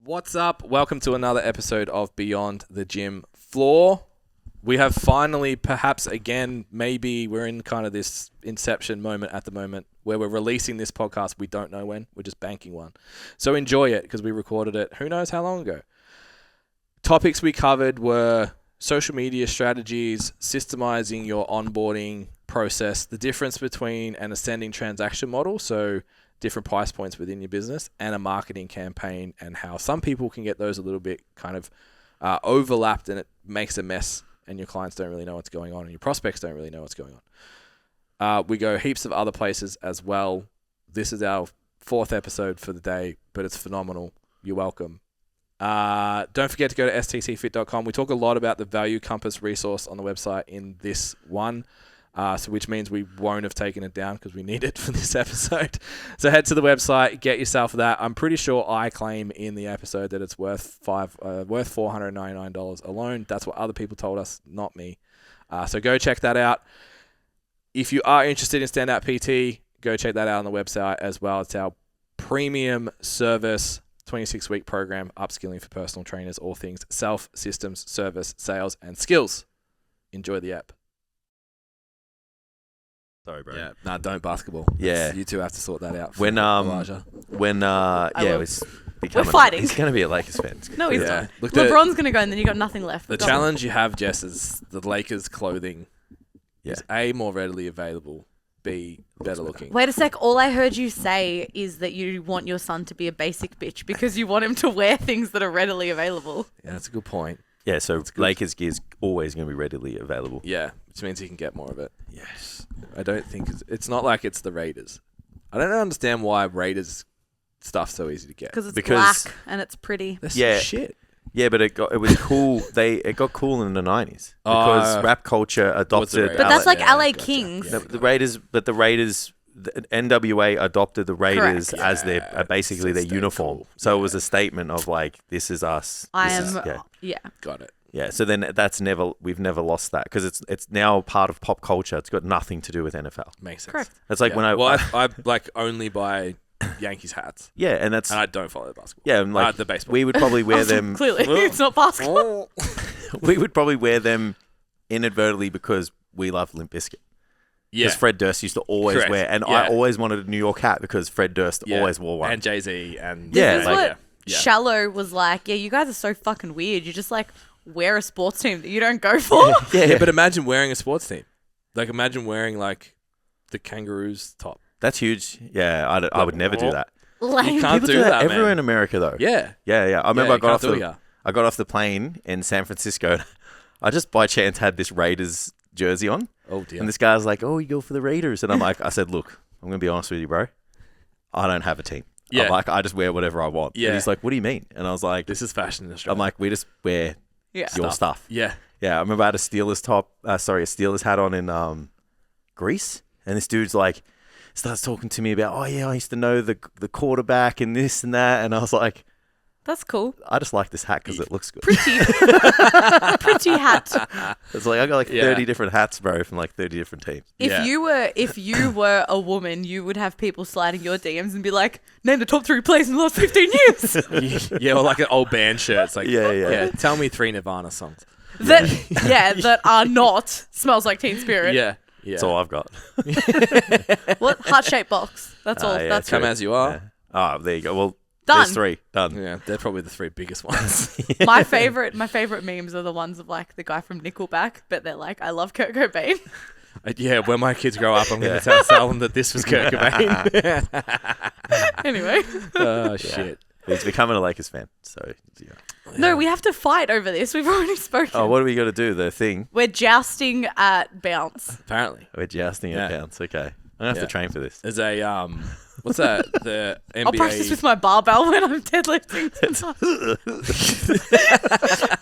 What's up? Welcome to another episode of Beyond the Gym Floor. We have finally, perhaps again, maybe we're in kind of this inception moment at the moment where we're releasing this podcast. We don't know when. We're just banking one. So enjoy it because we recorded it who knows how long ago. Topics we covered were social media strategies, systemizing your onboarding process, the difference between an ascending transaction model, so different price points within your business, and a marketing campaign, and how some people can get those a little bit kind of overlapped and it makes a mess and your clients don't really know what's going on and your prospects don't really know what's going on. We go heaps of other places as well. This is our 4th episode for the day, but it's phenomenal. You're welcome. Don't forget to go to stcfit.com. We talk a lot about the Value Compass resource on the website in this one. So which means we won't have taken it down because we need it for this episode. So head to the website, get yourself that. I'm pretty sure I claim in the episode that it's worth $499 alone. That's what other people told us, not me. So go check that out. If you are interested in Standout PT, go check that out on the website as well. It's our premium service 26-week program, upskilling for personal trainers, all things self, systems, service, sales, and skills. Enjoy the app. Sorry, bro. Yeah, don't basketball. Yeah, you two have to sort that out. We're fighting. He's gonna be a Lakers fan. No, he's not. Look, LeBron's gonna go, and then you got nothing left. The challenge you have, Jess, is the Lakers clothing is A, more readily available, B, better looking. Wait a sec. All I heard you say is that you want your son to be a basic bitch because you want him to wear things that are readily available. Yeah, that's a good point. Yeah, so Lakers gear is always going to be readily available. Yeah, which means he can get more of it. Yes. I don't think it's not like it's the Raiders. I don't understand why Raiders stuff's so easy to get. Because it's black and it's pretty. That's some shit. Yeah, but it was cool. It got cool in the 90s because rap culture adopted. But that's like LA Kings. The Raiders, the NWA adopted the Raiders as their basically their uniform. Cool. So it was a statement of like, this is us. Got it. Yeah, so then we've never lost that because it's now part of pop culture. It's got nothing to do with NFL. Makes sense. Correct. It's like when I like only buy Yankees hats. Yeah, and I don't follow the basketball. Yeah, and like the baseball. We would probably wear them. Clearly, it's not basketball. We would probably wear them inadvertently because we love Limp Bizkit. Yeah, because Fred Durst used to always wear, and I always wanted a New York hat because Fred Durst always wore one, and Jay-Z, and this is what Shallow was like. Yeah, you guys are so fucking weird. You just like wear a sports team that you don't go for. Yeah, but imagine wearing a sports team. Like imagine wearing like the Kangaroos top. That's huge. Yeah, I would never do that. Like, you can't do that everywhere in America though. Yeah. I remember I got off the plane in San Francisco. I just by chance had this Raiders jersey on. Oh dear. And this guy's like, "Oh, you go for the Raiders," and I said, "Look, I'm gonna be honest with you, bro. I don't have a team. Yeah. I'm like, I just wear whatever I want." Yeah. And he's like, "What do you mean?" And I was like, "This is fashion in Australia." I'm like, "We just wear your stuff." Yeah. Yeah. I remember I had a Steelers hat on in Greece, and this dude's like starts talking to me about, "Oh yeah, I used to know the quarterback and this and that," and I was like, "That's cool. I just like this hat because it looks good." Pretty hat. It's like I got like 30 different hats, bro, from like 30 different teams. If you were a woman, you would have people sliding your DMs and be like, "Name the top 3 players in the last 15 years." Yeah, or like an old band shirt. It's like, yeah. Tell me 3 Nirvana songs that are not Smells Like Teen Spirit. Yeah. That's all I've got. What? Heart-shaped box. That's all. That's Come As You Are. Yeah. Oh, there you go. Well, done. There's 3. Done. Yeah, they're probably the 3 biggest ones. My favorite memes are the ones of like the guy from Nickelback, but they're like, "I love Kurt Cobain." Yeah, when my kids grow up, I'm going to tell them that this was Kurt Cobain. Anyway. Oh, shit. He's becoming a Lakers fan, so yeah. No, we have to fight over this. We've already spoken. Oh, what are we got to do? The thing? We're jousting at bounce. Apparently. We're jousting at bounce. Okay. I'm going to have to train for this. There's a, what's that? The NBA. I'll practice with my barbell when I'm deadlifting.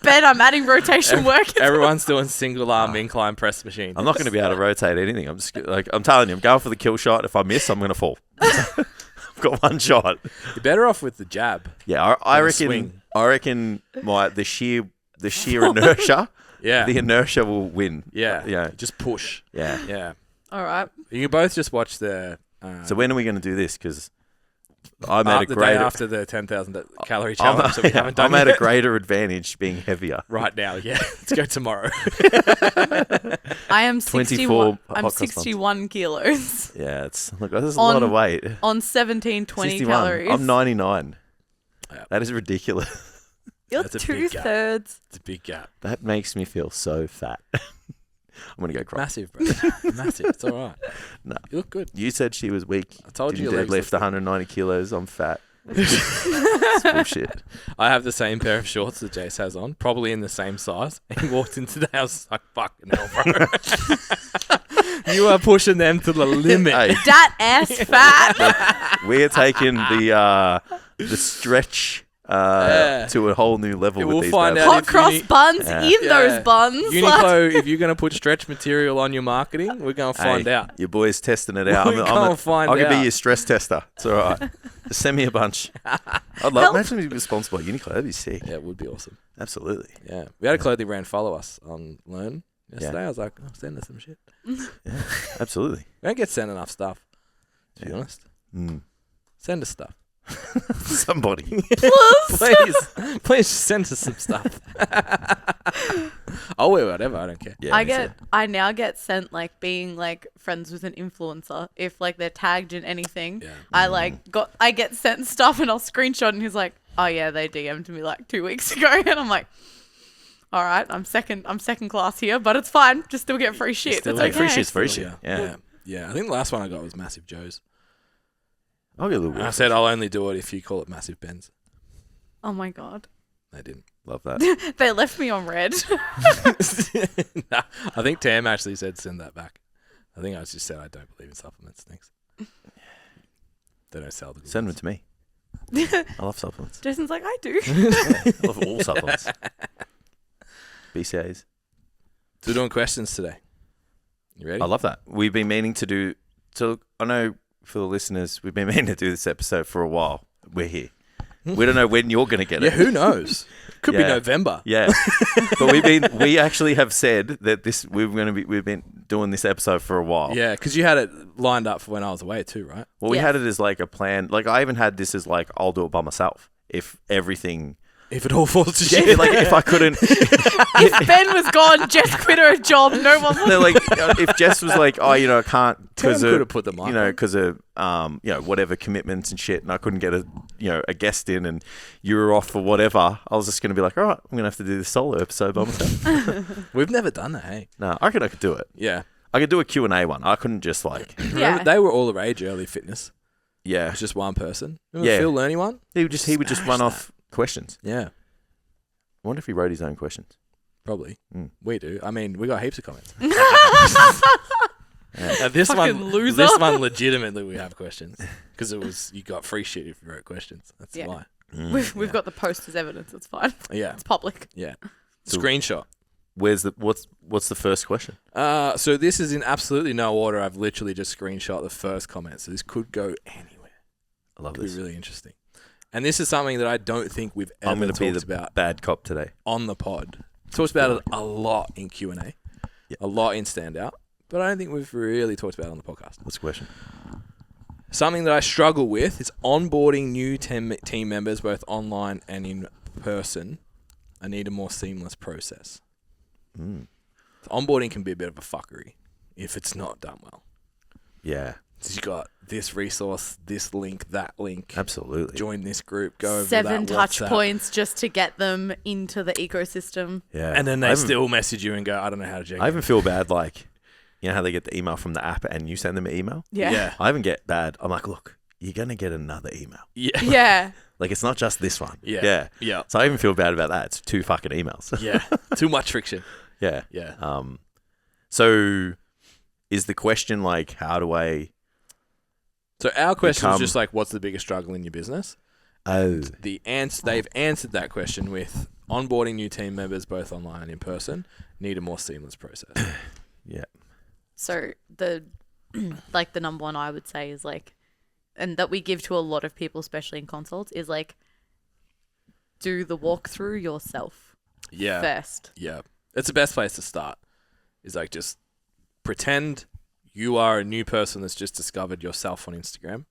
Ben, I'm adding rotation work. Everyone's doing single arm incline press machine. I'm not going to be able to rotate anything. I'm just like, I'm telling you, I'm going for the kill shot. If I miss, I'm going to fall. I've got one shot. You're better off with the jab. Yeah, I reckon the sheer inertia. Yeah. The inertia will win. Yeah. Yeah. Just push. Yeah. Yeah. All right. You can both just watch the... so when are we going to do this? Because I'm at a the day greater. after the 10,000 calorie challenge that we haven't done I'm at a yet. greater advantage being heavier. Right now, yeah. Let's go tomorrow. I am 24 61. I'm hot cross 61 kilos Yeah, it's look. This is a lot of weight. on 1720 61. calories. I'm 99. Yeah. That is ridiculous. You're That's a big gap. 2/3. It's a big gap. That makes me feel so fat. I'm gonna go cry. Massive, bro. Massive. It's all right. No. You look good. You said she was weak. I told Didn't you your legs deadlift look 190 kilos. I'm fat. It's bullshit. I have the same pair of shorts that Jace has on, probably in the same size. He walked into the house like, fucking hell, bro. You are pushing them to the limit. Hey, That ass fat. we're taking the stretch to a whole new level with We'll these find bad out boys. Hot cross Uni- buns Yeah. in those buns. Uniqlo, if you're going to put stretch material on your marketing, we're going to find Hey, out. Your boy's testing it out. We're gonna find I can out. be your stress tester. It's all right. Just send me a bunch. I'd love. Imagine if we were sponsored by Uniqlo. That'd be sick. Yeah, it would be awesome. Absolutely. Yeah. We had a clothing brand follow us on Learn yesterday. I was like, oh, send us some shit. Yeah. Absolutely. We don't get sent enough stuff, to be honest. Mm. Send us stuff. Somebody. Please send us some stuff. I'll wear whatever. I don't care. Yeah, I now get sent like being like friends with an influencer. If like they're tagged in anything, Yeah. I get sent stuff and I'll screenshot and he's like, oh yeah, they DM'd me like 2 weeks ago and I'm like, all right, I'm second class here, but it's fine. Just still get free shit. Still It's get okay. free shit's free shit. Yeah. Yeah. Yeah. Yeah. I think the last one I got was Massive Joe's. I'll get a little And I bit. said I'll only do it if you call it Massive Ben's. Oh my god. They didn't. Love that. They left me on red. Nah, I think Tam actually said send that back. I think I just said I don't believe in supplements. Thanks. They don't sell the good Send them ones. to me. I love supplements. Jason's like, I do. I love all supplements. BCAs. So we're doing questions today. You ready? I love that. We've been meaning to do. So I know for the listeners, we've been meaning to do this episode for a while. We're here. We don't know when you're going to get Yeah, it. who knows? Could be Yeah. November. Yeah, but we actually have said that we've been doing this episode for a while. Yeah, because you had it lined up for when I was away too, right? Well, we Yes. had it as like a plan. Like I even had this as like I'll do it by myself if everything. If it all falls to Yeah, shit. like if I couldn't. If Ben was gone, Jess quit her job. No one was. No, like if Jess was like, oh, I can't because Tam could have of put the mic on. because of whatever commitments and shit, and I couldn't get a guest in, and you were off for whatever. I was just gonna be like, all right, I'm gonna have to do this solo episode by myself. We've never done that, hey? No, I reckon I could do it. Yeah. I could do a Q&A one. I couldn't just like, Remember, Yeah. they were all the rage early fitness. yeah. It was just one person. Remember Yeah. Phil Learning one? He would just Smash run off questions. Yeah, I wonder if he wrote his own questions. probably. Mm. We do. I mean, we got heaps of comments. Yeah. This Fucking one, loser. this one, legitimately, we have questions because it was you got free shit if you wrote questions. That's Yeah. why. We've got the post as evidence. It's fine. Yeah, It's public. yeah. So- Screenshot. What's the first question? So this is in absolutely no order. I've literally just screenshot the first comment. So this could go anywhere. I love Could be this. really interesting. And this is something that I don't think we've I'm ever going to be talked the about bad cop today. on the pod. Talked about it a lot in Q&A, Yeah. a lot in Standout, but I don't think we've really talked about it on the podcast. What's the question? Something that I struggle with is onboarding new team members, both online and in person. I need a more seamless process. Mm. So onboarding can be a bit of a fuckery if it's not done well. Yeah, So you got this resource, this link, that link. absolutely. Join this group, go over 7 that touch WhatsApp. points just to get them into the ecosystem. Yeah, And then I they even- still message you and go, I don't know how to check I it. even feel bad, like, you know how they get the email from the app and you send them an email? Yeah. Yeah. I even get bad. I'm like, look, you're going to get another email. Yeah. Yeah. Like, it's not just this one. Yeah. Yeah. Yeah. So I even feel bad about that. It's 2 fucking emails. Yeah. Too much friction. Yeah. Yeah. So is the question like, how do I... So our question is become- just like, what's the biggest struggle in your business? Oh, They've answered that question with onboarding new team members, both online and in person, need a more seamless process. yeah. So the like the number one I would say is like, and that we give to a lot of people, especially in consults, is like, do the walkthrough yourself Yeah. first. Yeah. It's the best place to start. Is like just pretend you are a new person that's just discovered yourself on Instagram.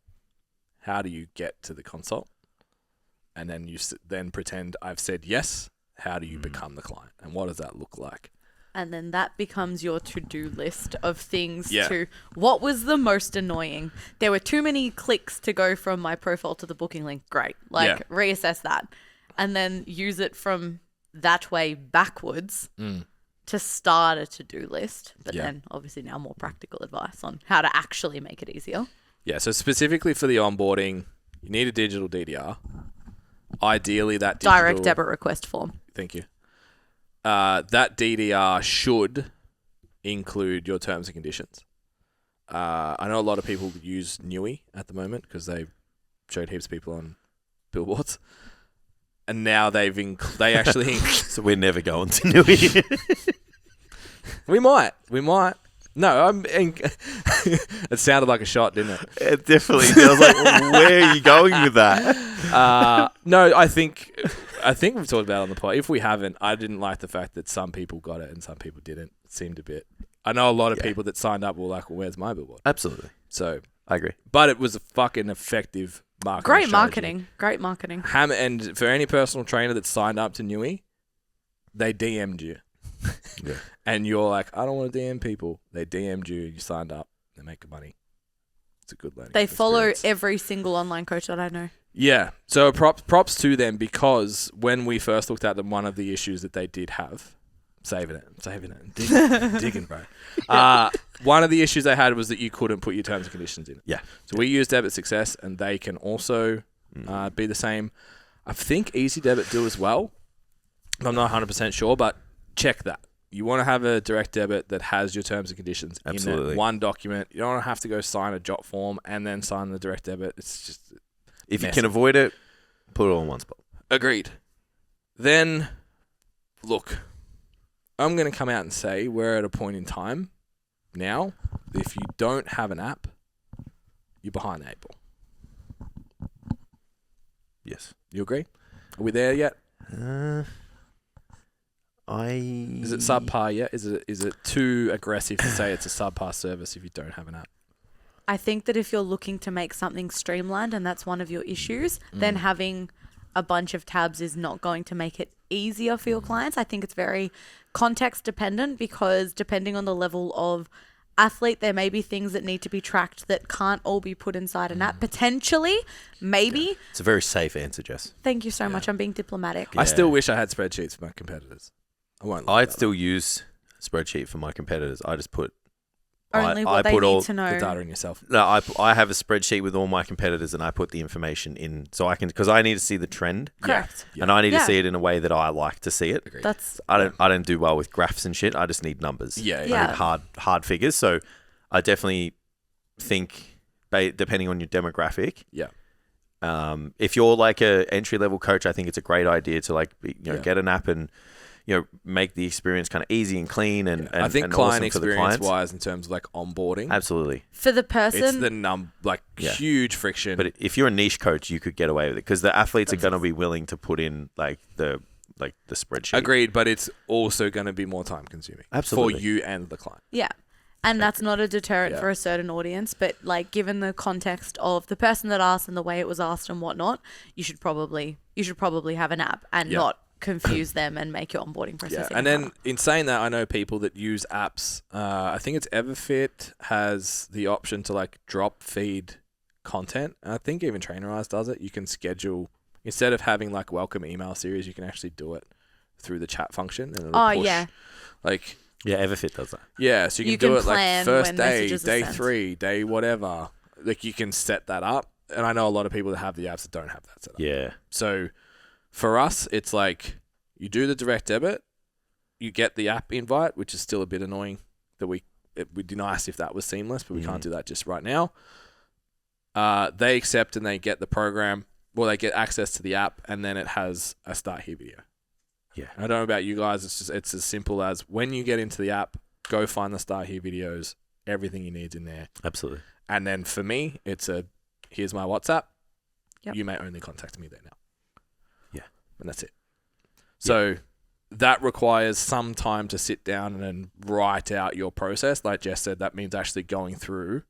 How do you get to the consult? And then you then pretend I've said yes. How do you become the client? And what does that look like? And then that becomes your to-do list of things Yeah. to what was the most annoying. There were too many clicks to go from my profile to the booking link. Great. Yeah. Reassess that. And then use it from that way backwards to start a to-do list. But then obviously now more practical advice on how to actually make it easier. Yeah, so specifically for the onboarding, you need a digital DDR. Ideally, that digital... Direct debit request form. Thank you. That DDR should include your terms and conditions. I know a lot of people use Nui at the moment because they showed heaps of people on billboards. And now they actually... So we're never going to Nui. We might. No, it sounded like a shot, didn't it? It definitely. I was like, where are you going with that? No, I think we've talked about it on the pod. If we haven't, I didn't like the fact that some people got it and some people didn't. It seemed a bit... I know a lot of people that signed up were like, well, where's my billboard? Absolutely. So... I agree. But it was a fucking effective marketing Great strategy. marketing. And for any personal trainer that signed up to Nui, they DM'd you. Yeah. And you're like, I don't want to DM people. They DM'd you. You signed up. They make good money. It's a good learning They follow experience. every single online coach that I know. Yeah. So props to them because when we first looked at them, one of the issues that they did have, saving it, digging, bro. One of the issues they had was that you couldn't put your terms and conditions in. Yeah. So we use Debit Success, and they can also be the same. I think Easy Debit do as well. I'm not 100% sure, but check that. You want to have a direct debit that has your terms and conditions Absolutely. in one document. You don't want to have to go sign a jot form and then sign the direct debit. It's just If you messy. can avoid it, put it all in one spot. Agreed. Then, look, I'm going to come out and say we're at a point in time now, if you don't have an app, you're behind the eight ball. Yes. You agree? Are we there yet? Is it subpar yet? Is it too aggressive to say it's a subpar service if you don't have an app? I think that if you're looking to make something streamlined and that's one of your issues, then having a bunch of tabs is not going to make it easier for your clients. I think it's very context dependent because depending on the level of athlete, there may be things that need to be tracked that can't all be put inside an app. Potentially, maybe. It's a very safe answer, Jess. Thank you so much. I'm being diplomatic. I still wish I had spreadsheets for my competitors. I won't. lie I'd about still use spreadsheet for my competitors. I just put Only what I they put need all to it. know. The data in yourself. No, I have a spreadsheet with all my competitors, and I put the information in so I can because I need to see the trend, Correct. Yeah. and I need to Yeah. see it in a way that I like to see it. Agreed. That's I don't do well with graphs and shit. I just need numbers. Yeah, I Yeah. need hard figures. So I definitely think, depending on your demographic, Yeah. if you're like a entry level coach, I think it's a great idea to like Yeah. get an app and make the experience kind of easy and clean and I think and client awesome for the experience clients. wise in terms of like onboarding, Absolutely. for the it's person. the Yeah. huge friction. But if you're a niche coach, you could get away with it because the athletes are going to be willing to put in like the spreadsheet. Agreed, but it's also going to be more time consuming Absolutely. for you and the client. Yeah. And that's not a deterrent Yeah. for a certain audience, but like given the context of the person that asked and the way it was asked and whatnot, you should probably have an app and Yeah. not confuse them and make your onboarding process. Yeah, and then in saying that, I know people that use apps. I think it's Everfit has the option to like drop feed content. And I think even Trainerize does it. You can schedule instead of having like welcome email series, you can actually do it through the chat function. And it'll push, yeah. like Yeah, Everfit does that. yeah, so you You can do can it like plan first when day, messages are day sent. 3, day whatever. Like you can set that up. And I know a lot of people that have the apps that don't have that set up. Yeah. So for us, it's like you do the direct debit, you get the app invite, which is still a bit annoying that it would be nice if that was seamless, but we can't do that just right now. They accept and they get the program, well, they get access to the app, and then it has a start here video. Yeah. I don't know about you guys. It's as simple as when you get into the app, go find the start here videos, everything you need's in there. Absolutely. And then for me, it's here's my WhatsApp. Yep. You may only contact me there now. Yeah. And that's it. So that requires some time to sit down and then write out your process. Like Jess said, that means actually going through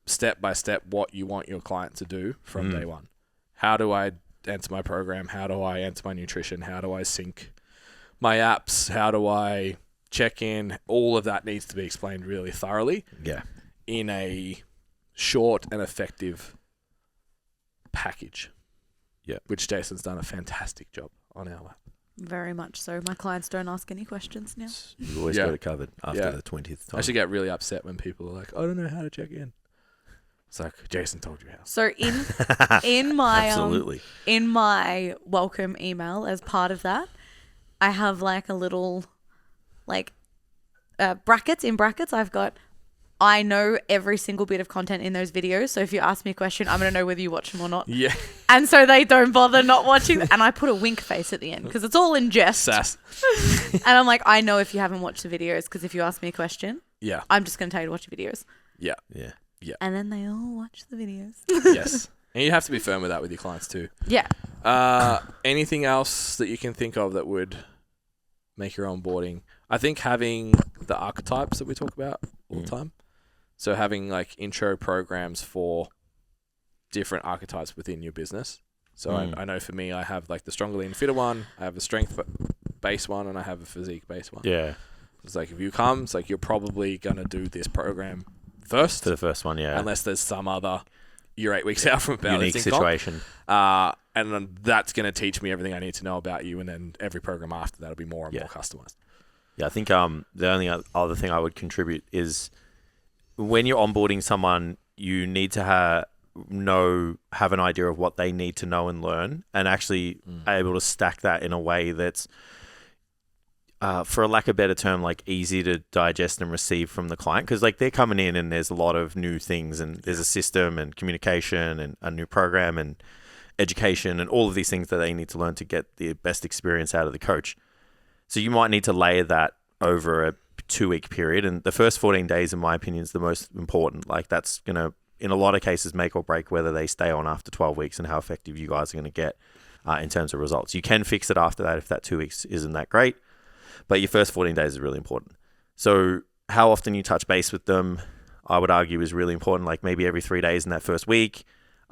step by step what you want your client to do from day one. How do I enter my program? How do I enter my nutrition? How do I sync my apps? How do I check in? All of that needs to be explained really thoroughly. Yeah. In a short and effective package. Yeah. Which Jason's done a fantastic job on our app. Very much so. My clients don't ask any questions now. You've always got it covered after the 20th time. I should get really upset when people are like, I don't know how to check in. It's like, Jason told you how. So in my Absolutely. In my welcome email, as part of that, I have like a little brackets. In brackets, I've got, I know every single bit of content in those videos. So if you ask me a question, I'm going to know whether you watch them or not. Yeah. And so they don't bother not watching. And I put a wink face at the end because it's all in jest. Sass. And I'm like, I know if you haven't watched the videos because if you ask me a question, Yeah. I'm just going to tell you to watch the videos. Yeah. Yeah. And then they all watch the videos. Yes. And you have to be firm with that with your clients too. Yeah. Anything else that you can think of that would make your onboarding? I think having the archetypes that we talk about all the time. So having like intro programs for different archetypes within your business. So I know for me, I have like the stronger, lean, fitter one. I have a strength based one, and I have a physique based one. Yeah. It's like if you come, it's like you're probably gonna do this program first. For the first one, yeah. Unless there's some other, you're 8 weeks out from powerlifting unique situation. and then that's going to teach me everything I need to know about you, and then every program after that will be more and more customized. Yeah, I think the only other thing I would contribute is when you're onboarding someone, you need to have an idea of what they need to know and learn, and actually able to stack that in a way that's, for a lack of a better term, like easy to digest and receive from the client. Because like they're coming in and there's a lot of new things, and there's a system and communication and a new program and education and all of these things that they need to learn to get the best experience out of the coach. So you might need to layer that over a 2-week period. And the first 14 days, in my opinion, is the most important. Like that's going to, in a lot of cases, make or break whether they stay on after 12 weeks and how effective you guys are going to get in terms of results. You can fix it after that if that 2 weeks isn't that great. But your first 14 days is really important. So how often you touch base with them, I would argue, is really important. Like maybe every 3 days in that first week.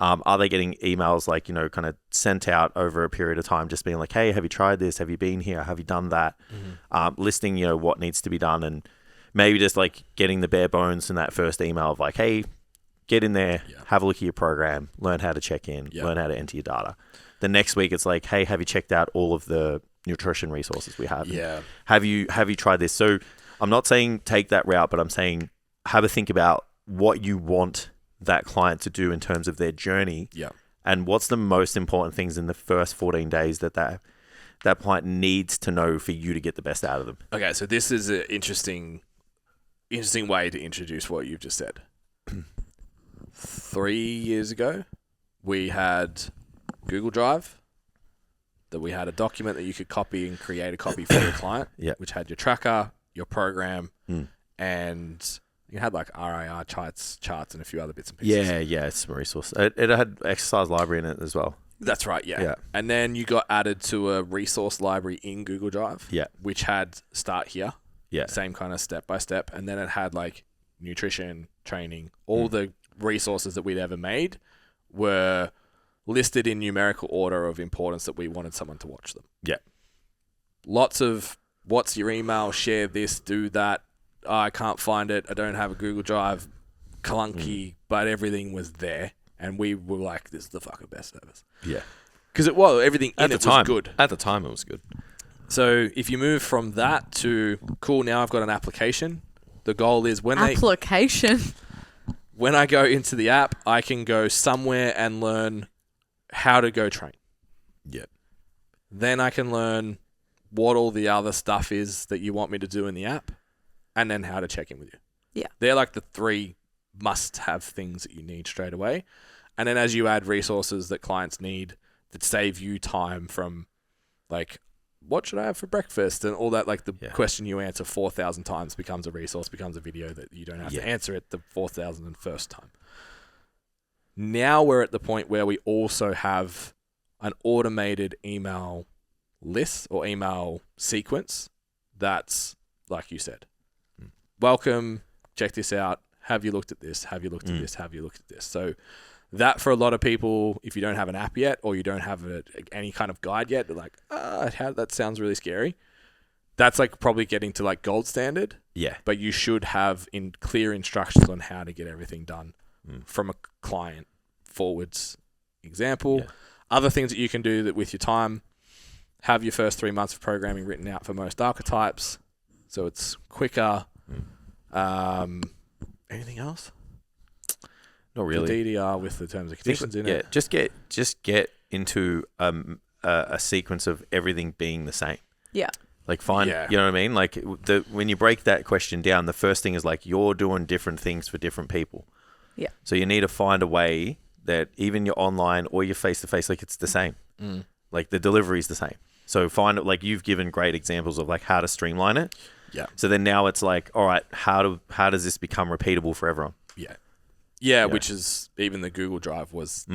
Are they getting emails like, kind of sent out over a period of time, just being like, hey, have you tried this? Have you been here? Have you done that? Listing, what needs to be done, and maybe just like getting the bare bones in that first email of like, hey, get in there, have a look at your program, learn how to check in, learn how to enter your data. The next week it's like, hey, have you checked out all of the nutrition resources we have? Yeah. Have you tried this? So I'm not saying take that route, but I'm saying have a think about what you want that client to do in terms of their journey. Yeah. And what's the most important things in the first 14 days that client needs to know for you to get the best out of them. Okay, so this is an interesting way to introduce what you've just said. 3 years ago, we had Google Drive, that we had a document that you could copy and create a copy for your client, which had your tracker, your program, and you had like RIR charts, and a few other bits and pieces. Yeah, it's a resource. It had exercise library in it as well. That's right, yeah. And then you got added to a resource library in Google Drive, which had start here, same kind of step by step, and then it had like nutrition, training, all the resources that we'd ever made were listed in numerical order of importance that we wanted someone to watch them. Yeah. Lots of what's your email, share this, do that. Oh, I can't find it. I don't have a Google Drive. Clunky, but everything was there. And we were like, this is the fucking best service. Yeah. Because everything in it was good. At the time, it was good. So if you move from that to, cool, now I've got an application. The goal is when I go into the app, I can go somewhere and learn how to go train. Yeah. Then I can learn what all the other stuff is that you want me to do in the app, and then how to check in with you. Yeah. They're like the 3 must-have things that you need straight away. And then as you add resources that clients need that save you time from like, what should I have for breakfast? And all that, like the question you answer 4,000 times becomes a resource, becomes a video that you don't have to answer it the 4,001st time. Now we're at the point where we also have an automated email list or email sequence that's, like you said, welcome, check this out, Have you looked at this? Have you looked at this? Have you looked at this? So that for a lot of people, if you don't have an app yet or you don't have any kind of guide yet, they're like, that sounds really scary. That's like probably getting to like gold standard. Yeah. But you should have clear instructions on how to get everything done from a client forwards example. Yeah. Other things that you can do that with your time, have your first 3 months of programming written out for most archetypes. So it's quicker. Anything else? Not really. The DDR with the terms and conditions in it. Just get into a sequence of everything being the same. Yeah. Like find, you know what I mean? Like when you break that question down, the first thing is like you're doing different things for different people. Yeah. So you need to find a way that even your online or your face-to-face, like it's the same. Like the delivery is the same. So find it, like you've given great examples of like how to streamline it. Yeah. So then now it's like, all right, how does this become repeatable for everyone? Yeah, which is even the Google Drive was,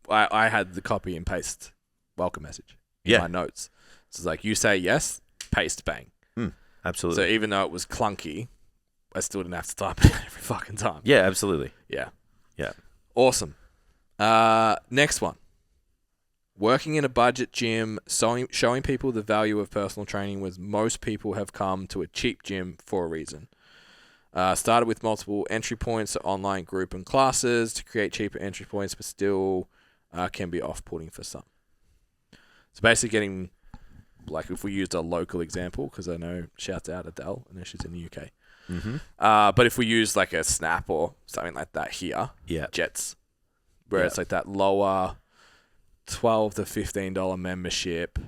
I had the copy and paste welcome message in my notes. So it's like, you say yes, paste, bang. Absolutely. So even though it was clunky, I still didn't have to type it every fucking time. Yeah, absolutely. Yeah. Yeah. Awesome. Next one. Working in a budget gym, showing people the value of personal training was most people have come to a cheap gym for a reason. Started with multiple entry points to online group and classes to create cheaper entry points, but still can be off-putting for some. So basically getting, like if we used a local example, because I know, shouts out Adele, I know she's in the UK. But if we use like a Snap or something like that here, Jets, where it's like that lower $12 to $15 membership,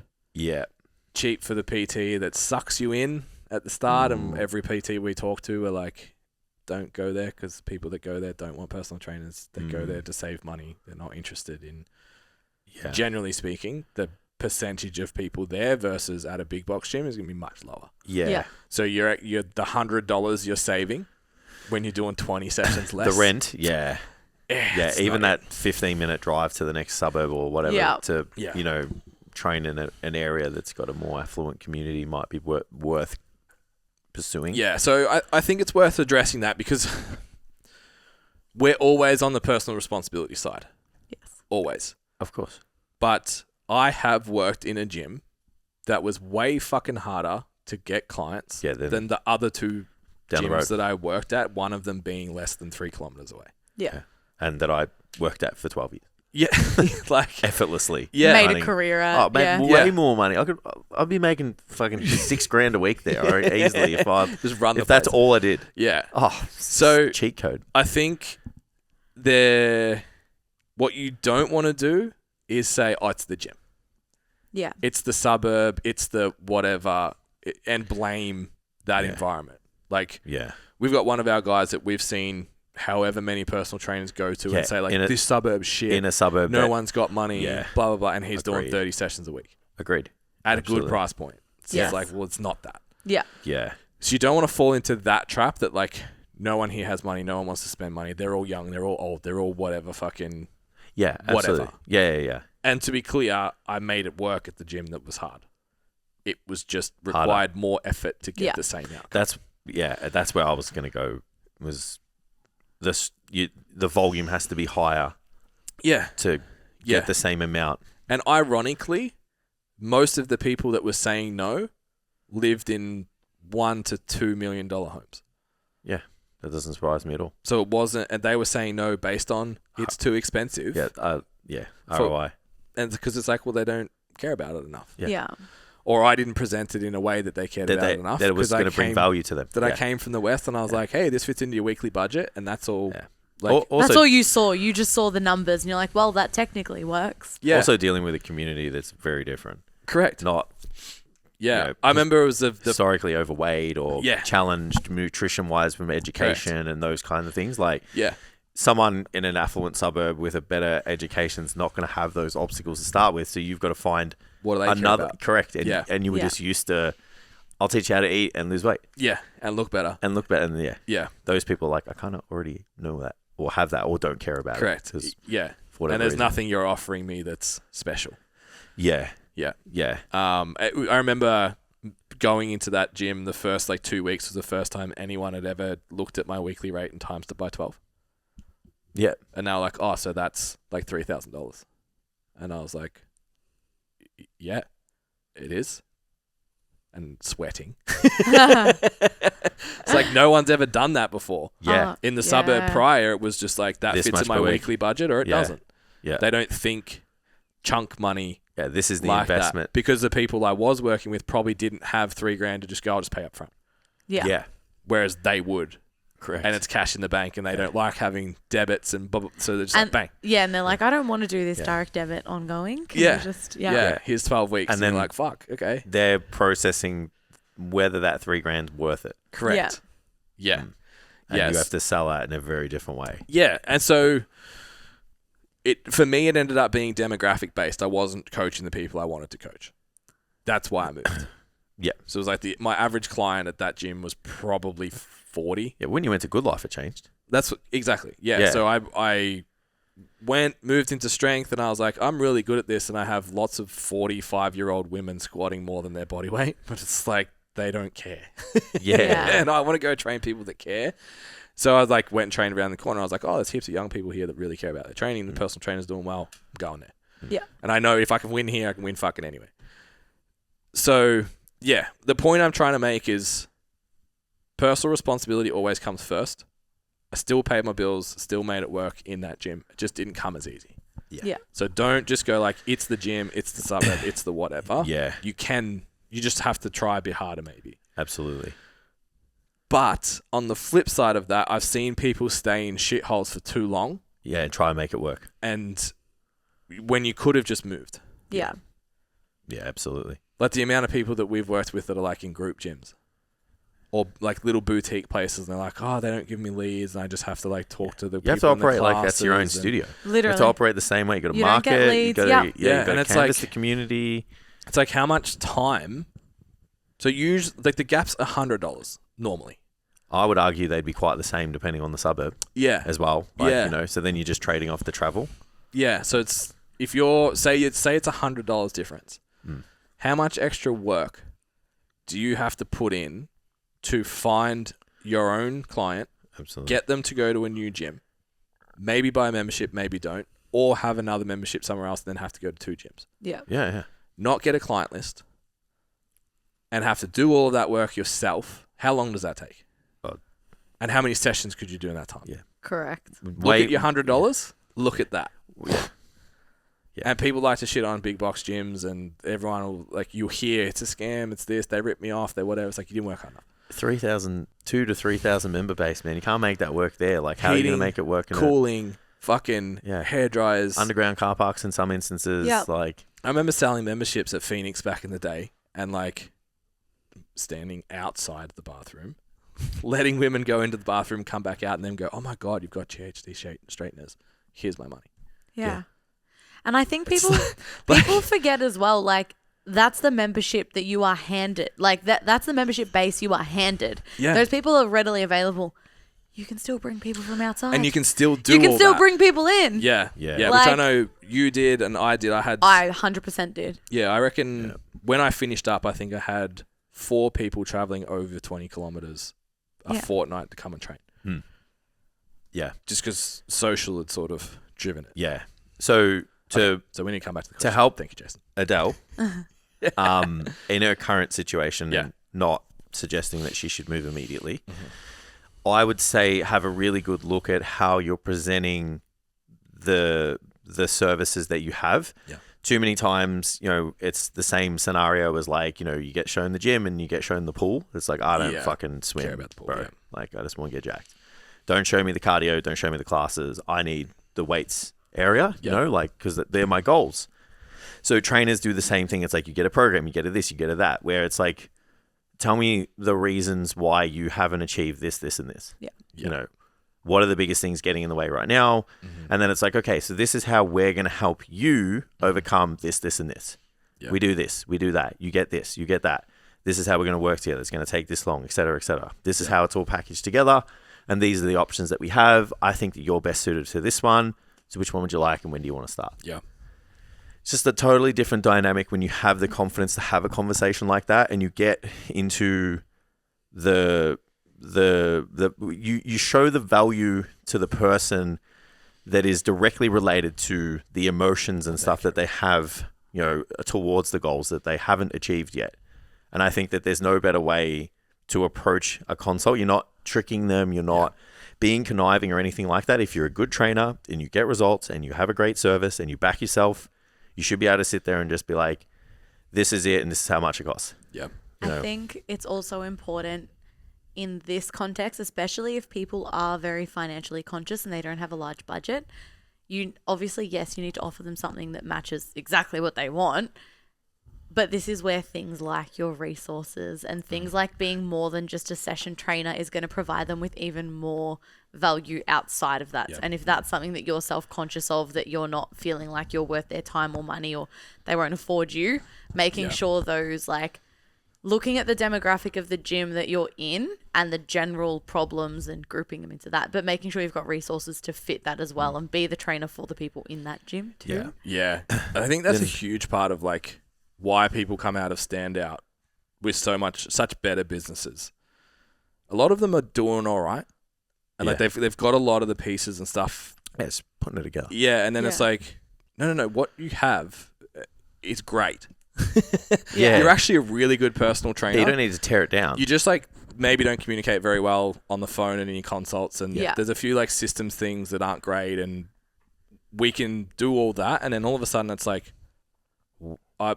cheap for the PT that sucks you in at the start, and every PT we talk to are like, don't go there, because people that go there don't want personal trainers. They go there to save money. They're not interested in, generally speaking, the percentage of people there versus at a big box gym is going to be much lower. So you're the $100 you're saving when you're doing 20 sessions less. The rent, even that 15-minute drive to the next suburb or whatever to you know, train in an area that's got a more affluent community might be worth pursuing. So I think it's worth addressing that, because we're always on the personal responsibility side. Always. Of course. But I have worked in a gym that was way fucking harder to get clients than the other two gyms that I worked at, one of them being less than 3 kilometers away. And that I worked at for 12 years. Like effortlessly. Made a career out. Way more money. I'd be making fucking $6,000 a week there easily if I just run. If that's all I did. So cheat code. I think what you don't want to do is say, it's the gym. It's the suburb. It's the whatever, and blame that environment. Like, we've got one of our guys that we've seen however many personal trainers go to and say, like, this suburb's shit. In a suburb. No one's got money, blah, blah, blah. And he's doing 30 sessions a week. Agreed. At a good price point. So it's like, well, it's not that. So you don't want to fall into that trap that, like, no one here has money. No one wants to spend money. They're all young. They're all old. They're all whatever fucking absolutely. whatever. Yeah. And to be clear, I made it work at the gym that was hard. It was just required more effort to get the same outcome. That's where I was going to go, was the volume has to be higher to get the same amount. And ironically, most of the people that were saying no lived in $1 to $2 million homes. That doesn't surprise me at all. So it wasn't, and they were saying no based on it's too expensive. ROI. And because it's like, well, they don't care about it enough. Or I didn't present it in a way that they cared about it enough. That it was going to bring value to them. I came from the West and I was like, hey, this fits into your weekly budget, and that's all. Like, that's all you saw. You just saw the numbers and you're like, well, that technically works. Also dealing with a community that's very different. Correct. Not... I remember it was historically overweight or challenged nutrition-wise from education and those kinds of things. Like, someone in an affluent suburb with a better education is not going to have those obstacles to start with. So you've got to find another correct. And you were just used to, I'll teach you how to eat and lose weight. And look better. And those people are like, I kind of already know that or have that or don't care about it. Correct. And there's nothing you're offering me that's special. I remember going into that gym, the first like 2 weeks was the first time anyone had ever looked at my weekly rate and times it by 12. Yeah. And now like, oh, so that's like $3,000. And I was like, yeah, it is. And sweating. It's like no one's ever done that before. Yeah. In the suburb prior, it was just like that This fits much in my per week. weekly budget or it doesn't. Yeah. They don't think chunk money Yeah, this is the like investment. that because the people I was working with probably didn't have $3,000 to just go, I'll just pay up front. Yeah. Whereas they would. Correct. And it's cash in the bank and they don't like having debits and so they're just like bang. Yeah, and they're like, I don't want to do this direct debit ongoing. Can Yeah. you just Here's 12 weeks. And then you're like, fuck, okay. They're processing whether that $3,000's worth it. Correct. Yeah. And you have to sell that in a very different way. Yeah. And so for me, it ended up being demographic based. I wasn't coaching the people I wanted to coach. That's why I moved. Yeah. So it was like my average client at that gym was probably 40. Yeah, when you went to Good Life, it changed. That's exactly. Yeah. So I moved into strength and I was like, I'm really good at this. And I have lots of 45-year-old women squatting more than their body weight, but it's like, they don't care. Yeah. And I want to go train people that care. So I went and trained around the corner. I was like, oh, there's heaps of young people here that really care about their training. The personal trainer's doing well. I'm going there. Yeah. And I know if I can win here, I can win fucking anywhere. So, yeah, the point I'm trying to make is personal responsibility always comes first. I still paid my bills, still made it work in that gym. It just didn't come as easy. Yeah. So don't just go like, it's the gym, it's the suburb, it's the whatever. Yeah. You just have to try a bit harder maybe. Absolutely. But on the flip side of that, I've seen people stay in shitholes for too long. Yeah, and try and make it work. And when you could have just moved. Yeah. Yeah, absolutely. Like the amount of people that we've worked with that are like in group gyms. Or like little boutique places, and they're like, oh, they don't give me leads, and I just have to like talk to the people. You have to in the operate like that's your own classes and- studio. Literally. You have to operate the same way. You got to You don't market. get leads, You got yeah. to you got and to it's canvass like- the community. It's like how much time. So usually, like the gap's $100 normally. I would argue they'd be quite the same depending on the suburb Yeah. as well. Like, Yeah. you know, so then you're just trading off the travel. Yeah. So it's if you're say it's $100 difference. Mm. How much extra work do you have to put in to find your own client, Absolutely. get them to go to a new gym, maybe buy a membership, maybe don't, or have another membership somewhere else, and then have to go to 2 gyms. Yeah. Yeah. Not get a client list, and have to do all of that work yourself. How long does that take? And how many sessions could you do in that time? Yeah. Correct. Look at your $100. Look at that. Yeah. And people like to shit on big box gyms, and everyone will like you hear it's a scam, it's this, they rip me off, they whatever. It's like you didn't work hard enough. 2,000 to 3,000 member base, man. You can't make that work there. Like, how are you going to make it work in Cooling, fucking hair dryers, underground car parks in some instances? Yep. Like, I remember selling memberships at Phoenix back in the day, and like standing outside the bathroom, letting women go into the bathroom, come back out, and then go, "Oh my god, you've got GHD straighteners. Here's my money." Yeah. And I think people forget as well, like, that's the membership that you are handed. Like, that's the membership base you are handed. Yeah. Those people are readily available. You can still bring people from outside. And you can still do. You can all still that. bring people in. Yeah. Yeah. Which I Like- know you did and I did. I 100% did. Yeah, I reckon when I finished up, I think I had 4 people traveling over 20 kilometers a fortnight to come and train. yeah. Just because social had sort of driven it. Yeah. So, So we need to come back to the question. help- Thank you, Jason. Adele, in her current situation, Yeah. and not suggesting that she should move immediately, I would say have a really good look at how you're presenting the services that you have. Yeah. Too many times, you know, it's the same scenario as like, you know, you get shown the gym and you get shown the pool. It's like, I don't fucking swim, care about the pool, bro. yeah. Like, I just want to get jacked. Don't show me the cardio. Don't show me the classes. I need the weights area, you know, like, because they're my goals. So trainers do the same thing. It's like you get a program, you get a this, you get a that, where it's like, tell me the reasons why you haven't achieved this, this, and this. Yeah. You know, what are the biggest things getting in the way right now? And then it's like, okay, so this is how we're going to help you overcome this, this, and this. Yeah. We do this, we do that. You get this, you get that. This is how we're going to work together. It's going to take this long, et cetera, et cetera. This is how it's all packaged together. And these are the options that we have. I think that you're best suited to this one. So which one would you like and when do you want to start? Yeah. it's just a totally different dynamic when you have the confidence to have a conversation like that, and you get into you show the value to the person that is directly related to the emotions and stuff that they have, towards the goals that they haven't achieved yet. And I think that there's no better way to approach a consult. You're not tricking them. You're not being conniving or anything like that. If you're a good trainer and you get results and you have a great service and you back yourself, you should be able to sit there and just be like, this is it and this is how much it costs. Yeah. I think it's also important in this context, especially if people are very financially conscious and they don't have a large budget. You obviously, yes, you need to offer them something that matches exactly what they want. But this is where things like your resources and things like being more than just a session trainer is going to provide them with even more value outside of that. Yep. And if that's something that you're self-conscious of, that you're not feeling like you're worth their time or money, or they won't afford you, making sure those, like, looking at the demographic of the gym that you're in and the general problems and grouping them into that, but making sure you've got resources to fit that as well and be the trainer for the people in that gym too. Yeah. I think that's a huge part of, like, why people come out of Standout with such better businesses. A lot of them are doing all right. And like they've got a lot of the pieces and stuff. Yeah, it's putting it together. Yeah. And then it's like, no. What you have is great. You're actually a really good personal trainer. You don't need to tear it down. You just, like, maybe don't communicate very well on the phone and in your consults. And there's a few, like, systems things that aren't great. And we can do all that. And then all of a sudden it's like,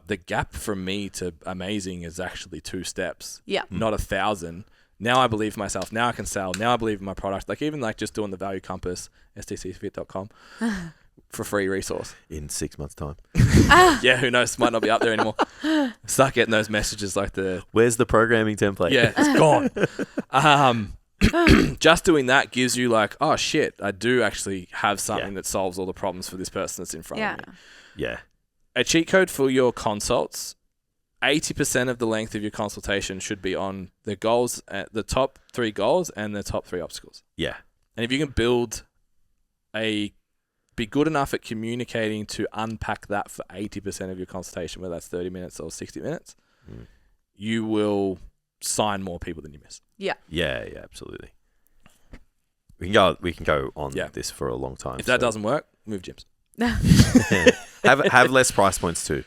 the gap from me to amazing is actually 2 steps, not 1,000. Now I believe in myself. Now I can sell. Now I believe in my product. Like, even like just doing the value compass, stcfit.com for free resource. In 6 months' time. Yeah, who knows? Might not be up there anymore. Start getting those messages like where's the programming template? Yeah, it's gone. Just doing that gives you like, oh shit, I do actually have something that solves all the problems for this person that's in front of me. Yeah. A cheat code for your consults, 80% of the length of your consultation should be on the goals, the top 3 goals and the top 3 obstacles. Yeah. And if you can be good enough at communicating to unpack that for 80% of your consultation, whether that's 30 minutes or 60 minutes, you will sign more people than you miss. Yeah. Yeah, absolutely. We can go on this for a long time. If that doesn't work, move gyms. have less price points too.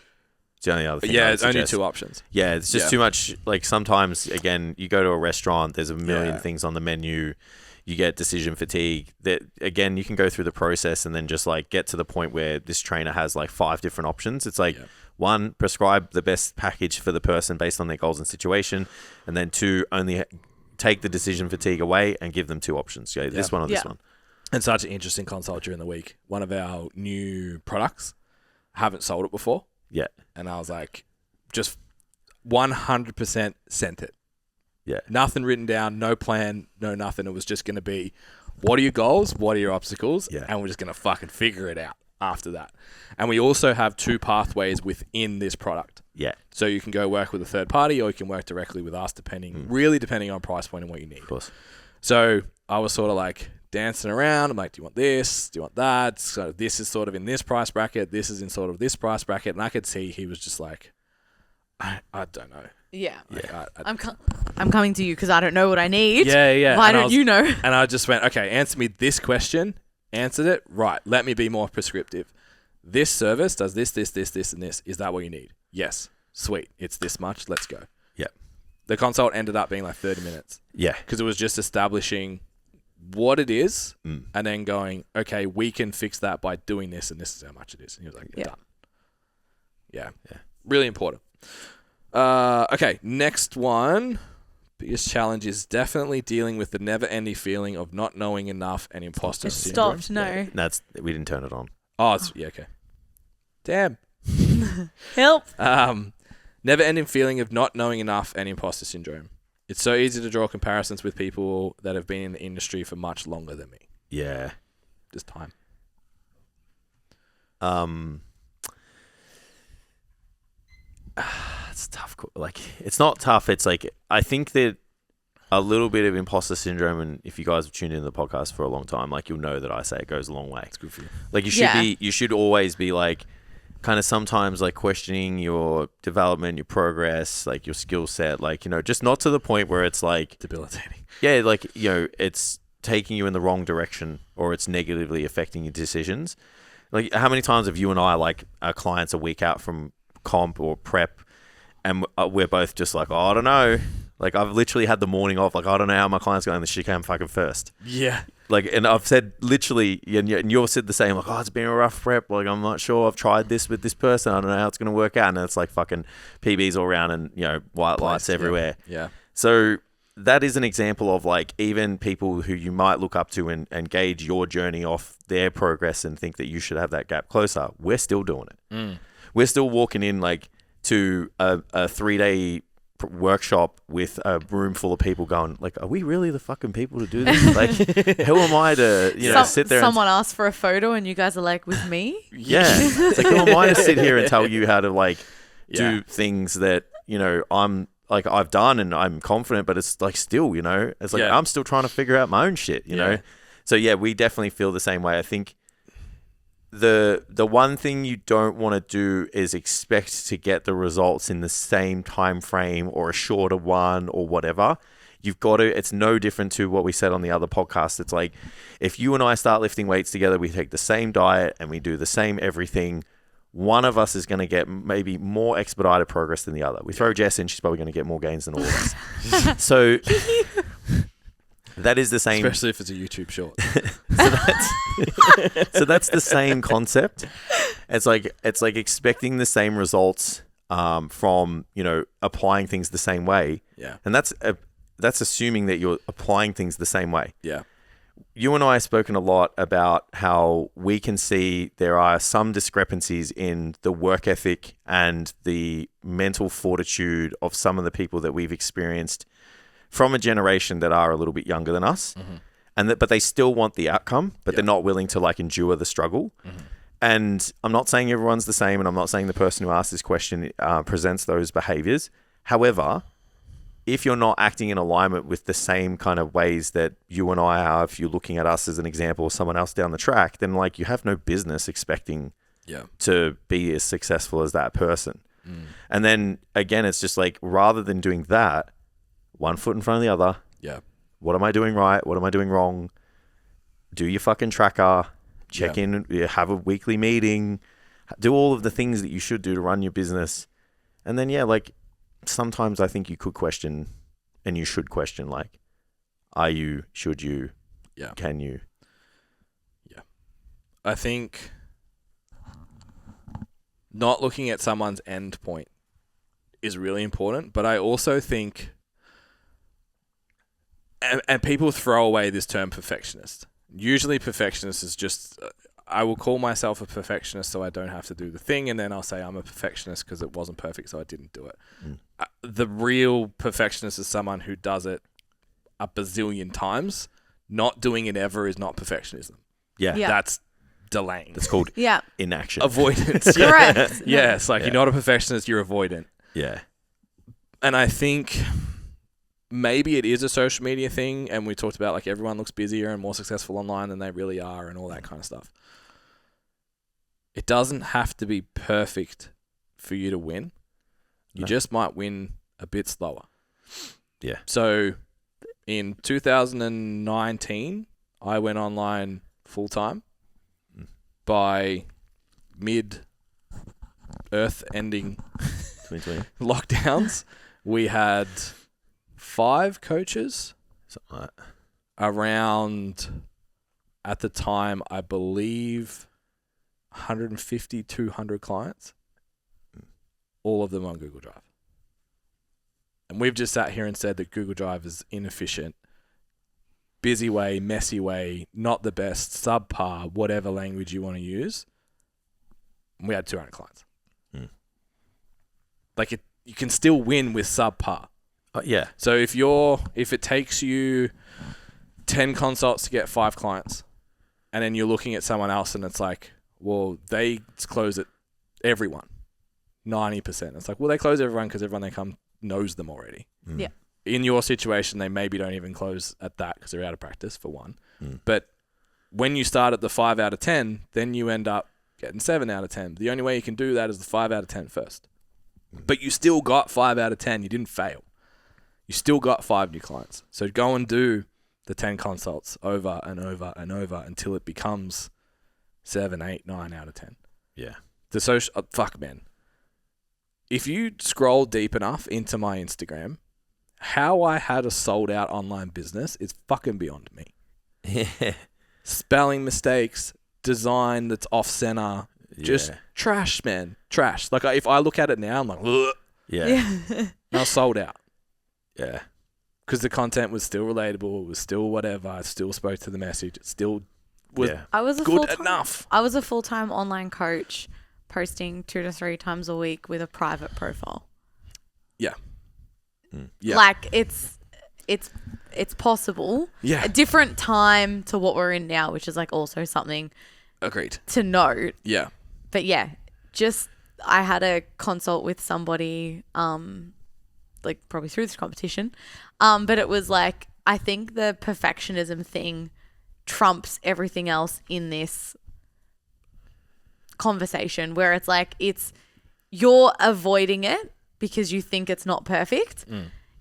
It's the only other thing. Yeah, it's only 2 options. Yeah, it's just too much. Like, sometimes, again, you go to a restaurant, there's a million things on the menu. You get decision fatigue. That, again, you can go through the process and then just, like, get to the point where this trainer has, like, 5 different options. It's like, 1, prescribe the best package for the person based on their goals and situation, and then 2, only take the decision fatigue away and give them 2 options. This one or this one. And such an interesting consult during the week. One of our new products, haven't sold it before. Yeah. And I was like, just 100% sent it. Yeah. Nothing written down, no plan, no nothing. It was just going to be, what are your goals? What are your obstacles? Yeah. And we're just going to fucking figure it out after that. And we also have 2 pathways within this product. Yeah. So you can go work with a third party, or you can work directly with us, really depending on price point and what you need. Of course. So I was sort of like dancing around. I'm like, do you want this? Do you want that? So this is sort of in this price bracket. This is in sort of this price bracket. And I could see he was just like, I don't know. Yeah. Like, I'm coming to you because I don't know what I need. Yeah. Why don't you know? And I just went, okay, answer me this question. Answered it. Right. Let me be more prescriptive. This service does this, and this. Is that what you need? Yes. Sweet. It's this much. Let's go. Yeah. The consult ended up being like 30 minutes. Yeah. Because it was just establishing what it is and then going, okay, we can fix that by doing this, and this is how much it is. And he was like, done. Yeah. Really important. Okay, next one. Biggest challenge is definitely dealing with the never-ending feeling of not knowing enough and imposter syndrome. Stopped, no. We didn't turn it on. Oh, okay. Damn. Help. Never-ending feeling of not knowing enough and imposter syndrome. It's so easy to draw comparisons with people that have been in the industry for much longer than me. Yeah. Just time. It's tough. Like, it's not tough. It's like, I think that a little bit of imposter syndrome, and if you guys have tuned into the podcast for a long time, like, you'll know that I say it goes a long way. It's good for you. Like, you should always be like kind of sometimes like questioning your development, your progress, like your skill set, like, you know, just not to the point where it's like Debilitating. yeah, like, you know, it's taking you in the wrong direction or it's negatively affecting your decisions. Like, how many times have you and I, like, our clients a week out from comp or prep, and we're both just like, oh, I don't know. Like, I've literally had the morning off. Like, I don't know how my client's going. This shit came fucking first. Yeah. Like, and I've said literally, and you've said the same. Like, oh, it's been a rough prep. Like, I'm not sure. I've tried this with this person. I don't know how it's going to work out. And it's like fucking PBs all around and, you know, white lights everywhere. Yeah. So that is an example of like even people who you might look up to and gauge your journey off their progress and think that you should have that gap closer. We're still doing it. We're still walking in like to a 3-day workshop with a room full of people going like, are we really the fucking people to do this? Like, who am I to, you know, sit there someone asked for a photo and you guys are like, with me? Yeah. It's like, who am I to sit here and tell you how to like do things that, you know, I'm like, I've done and I'm confident, but it's like still, you know, it's like I'm still trying to figure out my own shit, you know? So yeah, we definitely feel the same way. I think the one thing you don't want to do is expect to get the results in the same time frame or a shorter one or whatever. You've got to, it's no different to what we said on the other podcast. It's like, if you and I start lifting weights together, we take the same diet and we do the same everything, one of us is going to get maybe more expedited progress than the other. We throw Jess in, she's probably going to get more gains than all of us. So that is the same. Especially if it's a YouTube short. So that's the same concept. It's like expecting the same results from, you know, applying things the same way. Yeah. And that's assuming that you're applying things the same way. Yeah. You and I have spoken a lot about how we can see there are some discrepancies in the work ethic and the mental fortitude of some of the people that we've experienced from a generation that are a little bit younger than us, but they still want the outcome, but they're not willing to like endure the struggle. And I'm not saying everyone's the same, and I'm not saying the person who asked this question presents those behaviors. However, if you're not acting in alignment with the same kind of ways that you and I are, if you're looking at us as an example or someone else down the track, then like you have no business expecting to be as successful as that person. And then again, it's just like, rather than doing that, one foot in front of the other. Yeah. What am I doing right? What am I doing wrong? Do your fucking tracker, check in, have a weekly meeting, do all of the things that you should do to run your business. And then, like, sometimes I think you could question, and you should question, like, are you, should you, can you? Yeah. I think not looking at someone's end point is really important, but I also think, and people throw away this term perfectionist. Usually perfectionist is just, I will call myself a perfectionist so I don't have to do the thing, and then I'll say I'm a perfectionist because it wasn't perfect so I didn't do it. The real perfectionist is someone who does it a bazillion times. Not doing it ever is not perfectionism. Yeah. That's delaying. That's called inaction. Avoidance. Correct. Yeah, it's like you're not a perfectionist, you're avoidant. Yeah. And I think maybe it is a social media thing, and we talked about like everyone looks busier and more successful online than they really are and all that kind of stuff. It doesn't have to be perfect for you to win. You just might win a bit slower. Yeah. So in 2019, I went online full time. By mid-earth ending 2020 lockdowns, we had 5 coaches, something like that. Around, at the time, I believe 150, 200 clients, all of them on Google Drive. And we've just sat here and said that Google Drive is inefficient, busy way, messy way, not the best, subpar, whatever language you want to use. We had 200 clients. Like you can still win with subpar. Yeah. So if it takes you 10 consults to get 5 clients, and then you're looking at someone else and it's like, well, they close it everyone, 90%. It's like, well, they close everyone because everyone they come knows them already. Yeah. In your situation, they maybe don't even close at that because they're out of practice, for one. But when you start at the 5 out of 10, then you end up getting 7 out of 10. The only way you can do that is the 5 out of 10 first. But you still got 5 out of 10. You didn't fail. You still got 5 new clients. So go and do the 10 consults over and over and over until it becomes 7, 8, 9 out of 10. Yeah. The social fuck, man. If you scroll deep enough into my Instagram, how I had a sold out online business is fucking beyond me. Yeah. Spelling mistakes, design that's off center, just trash, man. Trash. Like if I look at it now, I'm like, ugh. Yeah. And I was sold out. Yeah. Because the content was still relatable, it was still whatever, I still spoke to the message, it still was I was good enough. I was a full-time online coach posting 2 to 3 times a week with a private profile. Yeah. Yeah. Like it's possible. Yeah. A different time to what we're in now, which is like also something Agreed. to note. Yeah. But yeah, just I had a consult with somebody like probably through this competition. But it was like I think the perfectionism thing trumps everything else in this conversation where it's like you're avoiding it because you think it's not perfect.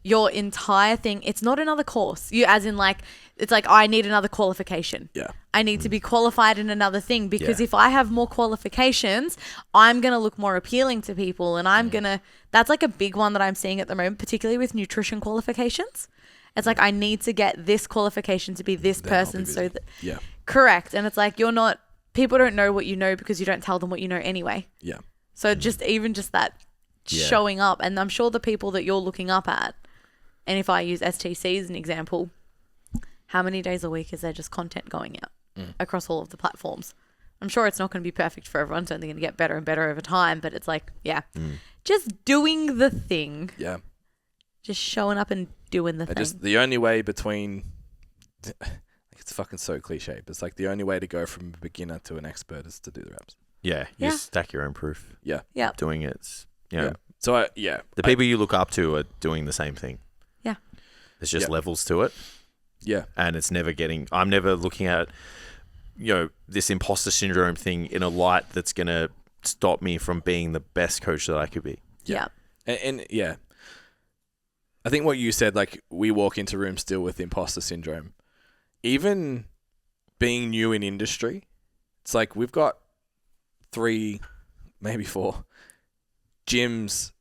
Your entire thing, it's not another course. You as in like it's like I need another qualification. Yeah. I need to be qualified in another thing because if I have more qualifications, I'm going to look more appealing to people and I'm going to that's like a big one that I'm seeing at the moment, particularly with nutrition qualifications. It's like I need to get this qualification to be this person so that correct. And it's like people don't know what you know because you don't tell them what you know anyway. Yeah. So just that showing up, and I'm sure the people that you're looking up at, and if I use STC as an example, how many days a week is there just content going out across all of the platforms? I'm sure it's not going to be perfect for everyone. It's only going to get better and better over time, but it's like, just doing the thing. Yeah. Just showing up and doing the thing. Just the only way between it's fucking so cliche, but it's like the only way to go from a beginner to an expert is to do the reps. Yeah. You stack your own proof. Yeah. Yeah. Doing it. You know, So the people you look up to are doing the same thing. Yeah. There's just levels to it. Yeah. And I'm never looking at, this imposter syndrome thing in a light that's going to stop me from being the best coach that I could be. Yeah. And I think what you said, like we walk into rooms still with imposter syndrome. Even being new in industry, it's like we've got 3, maybe 4 gyms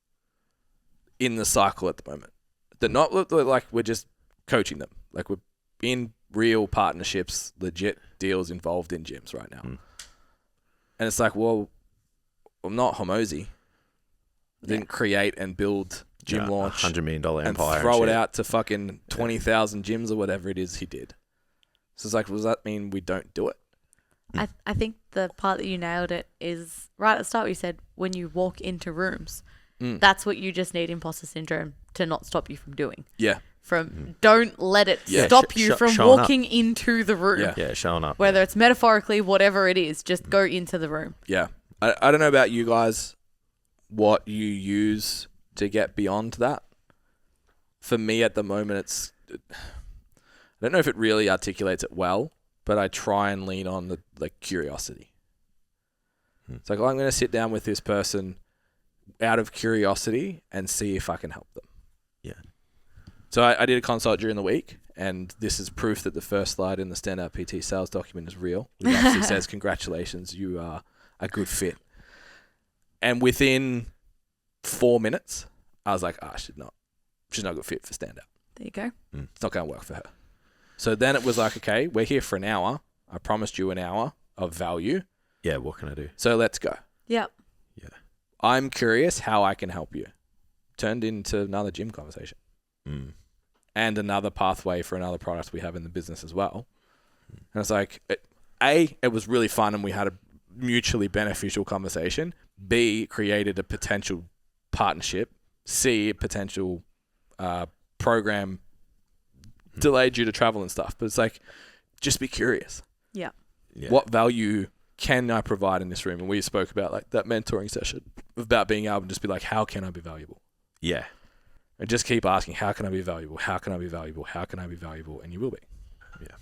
in the cycle at the moment. They're not like we're just coaching them. Like we're in real partnerships, legit deals involved in gyms right now. And it's like, well, I'm not Homozy. I didn't create and build gym launch $100 million empire and throw it out to fucking 20,000 gyms or whatever it is he did. So it's like, does that mean we don't do it? I think the part that you nailed it is right at the start. You said when you walk into rooms, that's what you just need imposter syndrome to not stop you from doing. Yeah. Don't let it stop you from walking into the room. Yeah, showing up. Whether it's metaphorically, whatever it is, just go into the room. Yeah. I don't know about you guys, what you use to get beyond that. For me at the moment, I don't know if it really articulates it well, but I try and lean on the curiosity. It's like, I'm going to sit down with this person out of curiosity and see if I can help them. Yeah. So I did a consult during the week, and this is proof that the first slide in the Standout PT sales document is real. It actually says, congratulations, you are a good fit. And within 4 minutes, I was like, she's not a good fit for Standout. There you go. It's not going to work for her. So then it was like, okay, we're here for an hour. I promised you an hour of value. Yeah, what can I do? So let's go. Yep. Yeah. I'm curious how I can help you. Turned into another gym conversation. And another pathway for another product we have in the business as well. And it's like, it was really fun and we had a mutually beneficial conversation. B, created a potential partnership. C, a potential program delayed due to travel and stuff. But it's like, just be curious. Yeah. What value can I provide in this room? And we spoke about like that mentoring session about being able to just be like, how can I be valuable? Yeah. And just keep asking, how can I be valuable? How can I be valuable? How can I be valuable? And you will be. Yeah.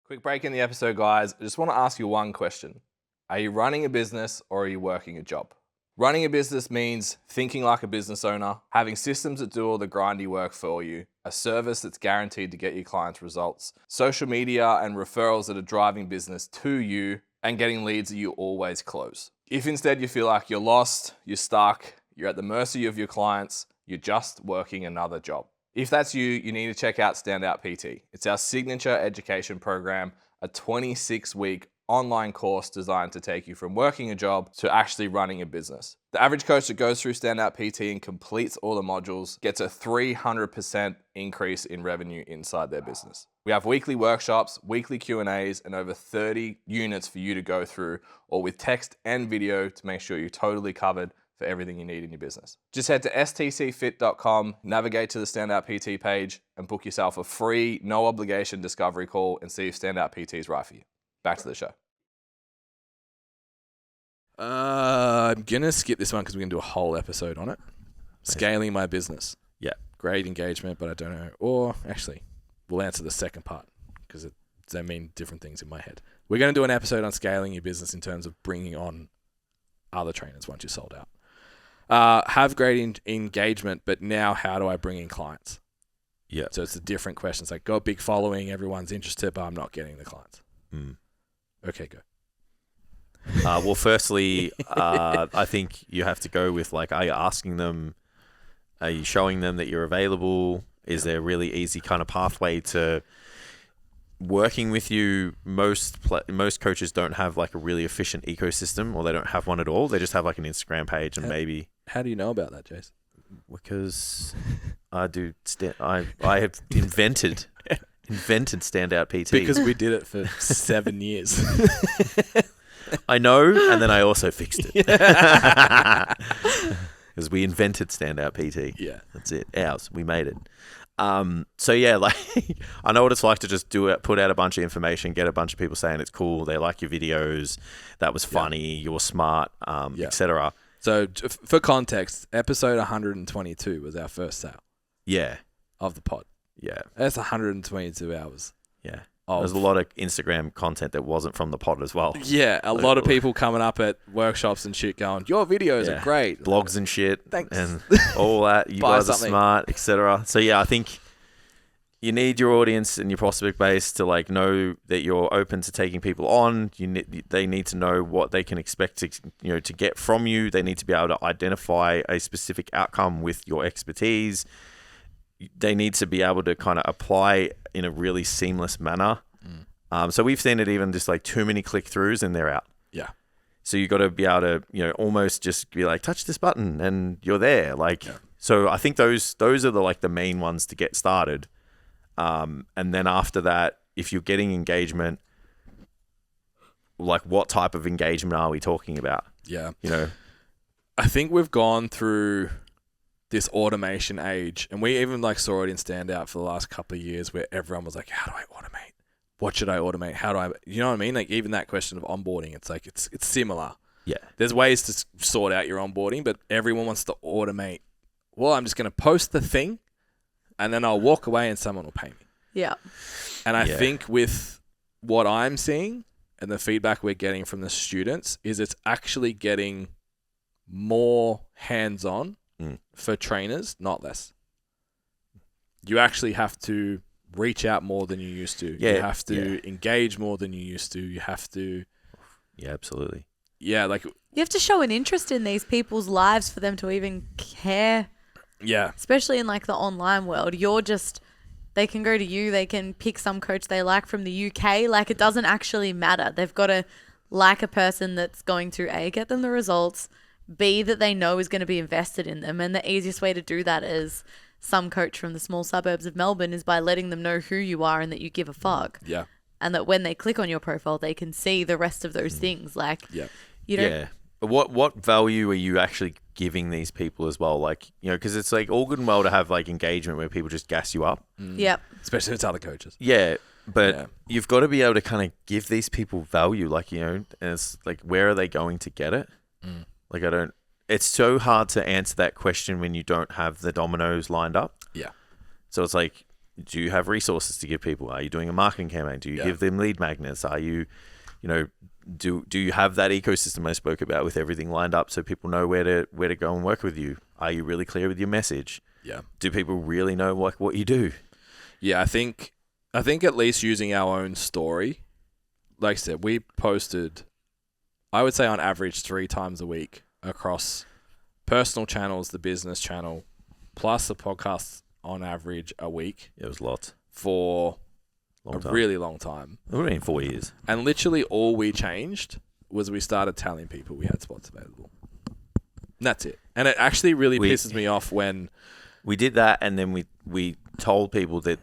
Quick break in the episode, guys. I just want to ask you one question. Are you running a business or are you working a job? Running a business means thinking like a business owner, having systems that do all the grindy work for you, a service that's guaranteed to get your clients results, social media and referrals that are driving business to you, and getting leads that you always close. If instead you feel like you're lost, you're stuck, you're at the mercy of your clients, you're just working another job. If that's you, you need to check out Standout PT. It's our signature education program, a 26-week online course designed to take you from working a job to actually running a business. The average coach that goes through Standout PT and completes all the modules gets a 300% increase in revenue inside their business. We have weekly workshops, weekly Q&As, and over 30 units for you to go through, all with text and video to make sure you're totally covered for everything you need in your business. Just head to stcfit.com, navigate to the Standout PT page, and book yourself a free, no obligation discovery call and see if Standout PT is right for you. Back to the show. I'm going to skip this one because we're going to do a whole episode on it. Scaling my business. Yeah. Great engagement, but I don't know. Or actually, we'll answer the second part because they mean different things in my head. We're going to do an episode on scaling your business in terms of bringing on other trainers once you're sold out. Have great engagement, but now how do I bring in clients? Yeah. So it's a different question. It's like, got a big following, everyone's interested, but I'm not getting the clients. Okay, go. Well, firstly, I think you have to go with like, are you asking them, are you showing them that you're available? Is there a really easy kind of pathway to working with you? Most coaches don't have like a really efficient ecosystem, or they don't have one at all. They just have like an Instagram page and maybe. How do you know about that, Jace? Because I do. I have invented Standout PT because we did it for 7 years. I know, and then I also fixed it because we invented Standout PT. Yeah, that's it. Ours. We made it. So yeah, like I know what it's like to just put out a bunch of information, get a bunch of people saying it's cool, they like your videos, that was funny, you're smart, etc. So for context, episode 122 was our first sale. Yeah. Of the pod. Yeah. That's 122 hours. Yeah. There's a lot of Instagram content that wasn't from the pod as well. Yeah, a lot of people coming up at workshops and shit going, your videos are great. Blogs and shit. Thanks. And all that. You guys are smart, etc. So yeah, I think you need your audience and your prospect base to like know that you're open to taking people on. They need to know what they can expect to get from you. They need to be able to identify a specific outcome with your expertise. They need to be able to kind of apply in a really seamless manner. So we've seen it even just like too many click-throughs and they're out. Yeah. So you got to be able to, almost just be like, touch this button and you're there. So I think those are the main ones to get started. And then after that, if you're getting engagement, like what type of engagement are we talking about? Yeah. I think we've gone through this automation age, and we even saw it in Standout for the last couple of years where everyone was like, how do I automate? What should I automate? How do I, you know what I mean? Like even that question of onboarding, it's like, it's similar. Yeah. There's ways to sort out your onboarding, but everyone wants to automate. Well, I'm just going to post the thing and then I'll walk away and someone will pay me. Yeah. And I think with what I'm seeing and the feedback we're getting from the students is it's actually getting more hands-on for trainers, not less. You actually have to reach out more than you used to. Yeah, you have to engage more than you used to. You have to... Yeah, absolutely. Yeah, you have to show an interest in these people's lives for them to even care. Yeah. Especially in the online world. They can go to you, they can pick some coach they like from the UK. It doesn't actually matter. They've got to like a person that's going to A, get them the results, B, that they know is going to be invested in them. And the easiest way to do that is some coach from the small suburbs of Melbourne is by letting them know who you are and that you give a fuck. Yeah. And that when they click on your profile, they can see the rest of those things. What value are you actually giving these people as well? Because it's all good and well to have engagement where people just gas you up. Yep. Especially if it's other coaches. Yeah. But you've got to be able to kind of give these people value, and it's where are they going to get it? It's so hard to answer that question when you don't have the dominoes lined up. Yeah. So it's do you have resources to give people? Are you doing a marketing campaign? Do you give them lead magnets? Are you, do you have that ecosystem I spoke about with everything lined up so people know where to go and work with you? Are you really clear with your message? Yeah. Do people really know what you do? Yeah, I think at least using our own story, like I said, we posted, I would say on average 3 times a week across personal channels, the business channel, plus the podcast on average a week. It was lots. For really long time. It would have been 4 years. And literally all we changed was we started telling people we had spots available. And that's it. And it actually really pisses me off when... We did that, and then we told people that,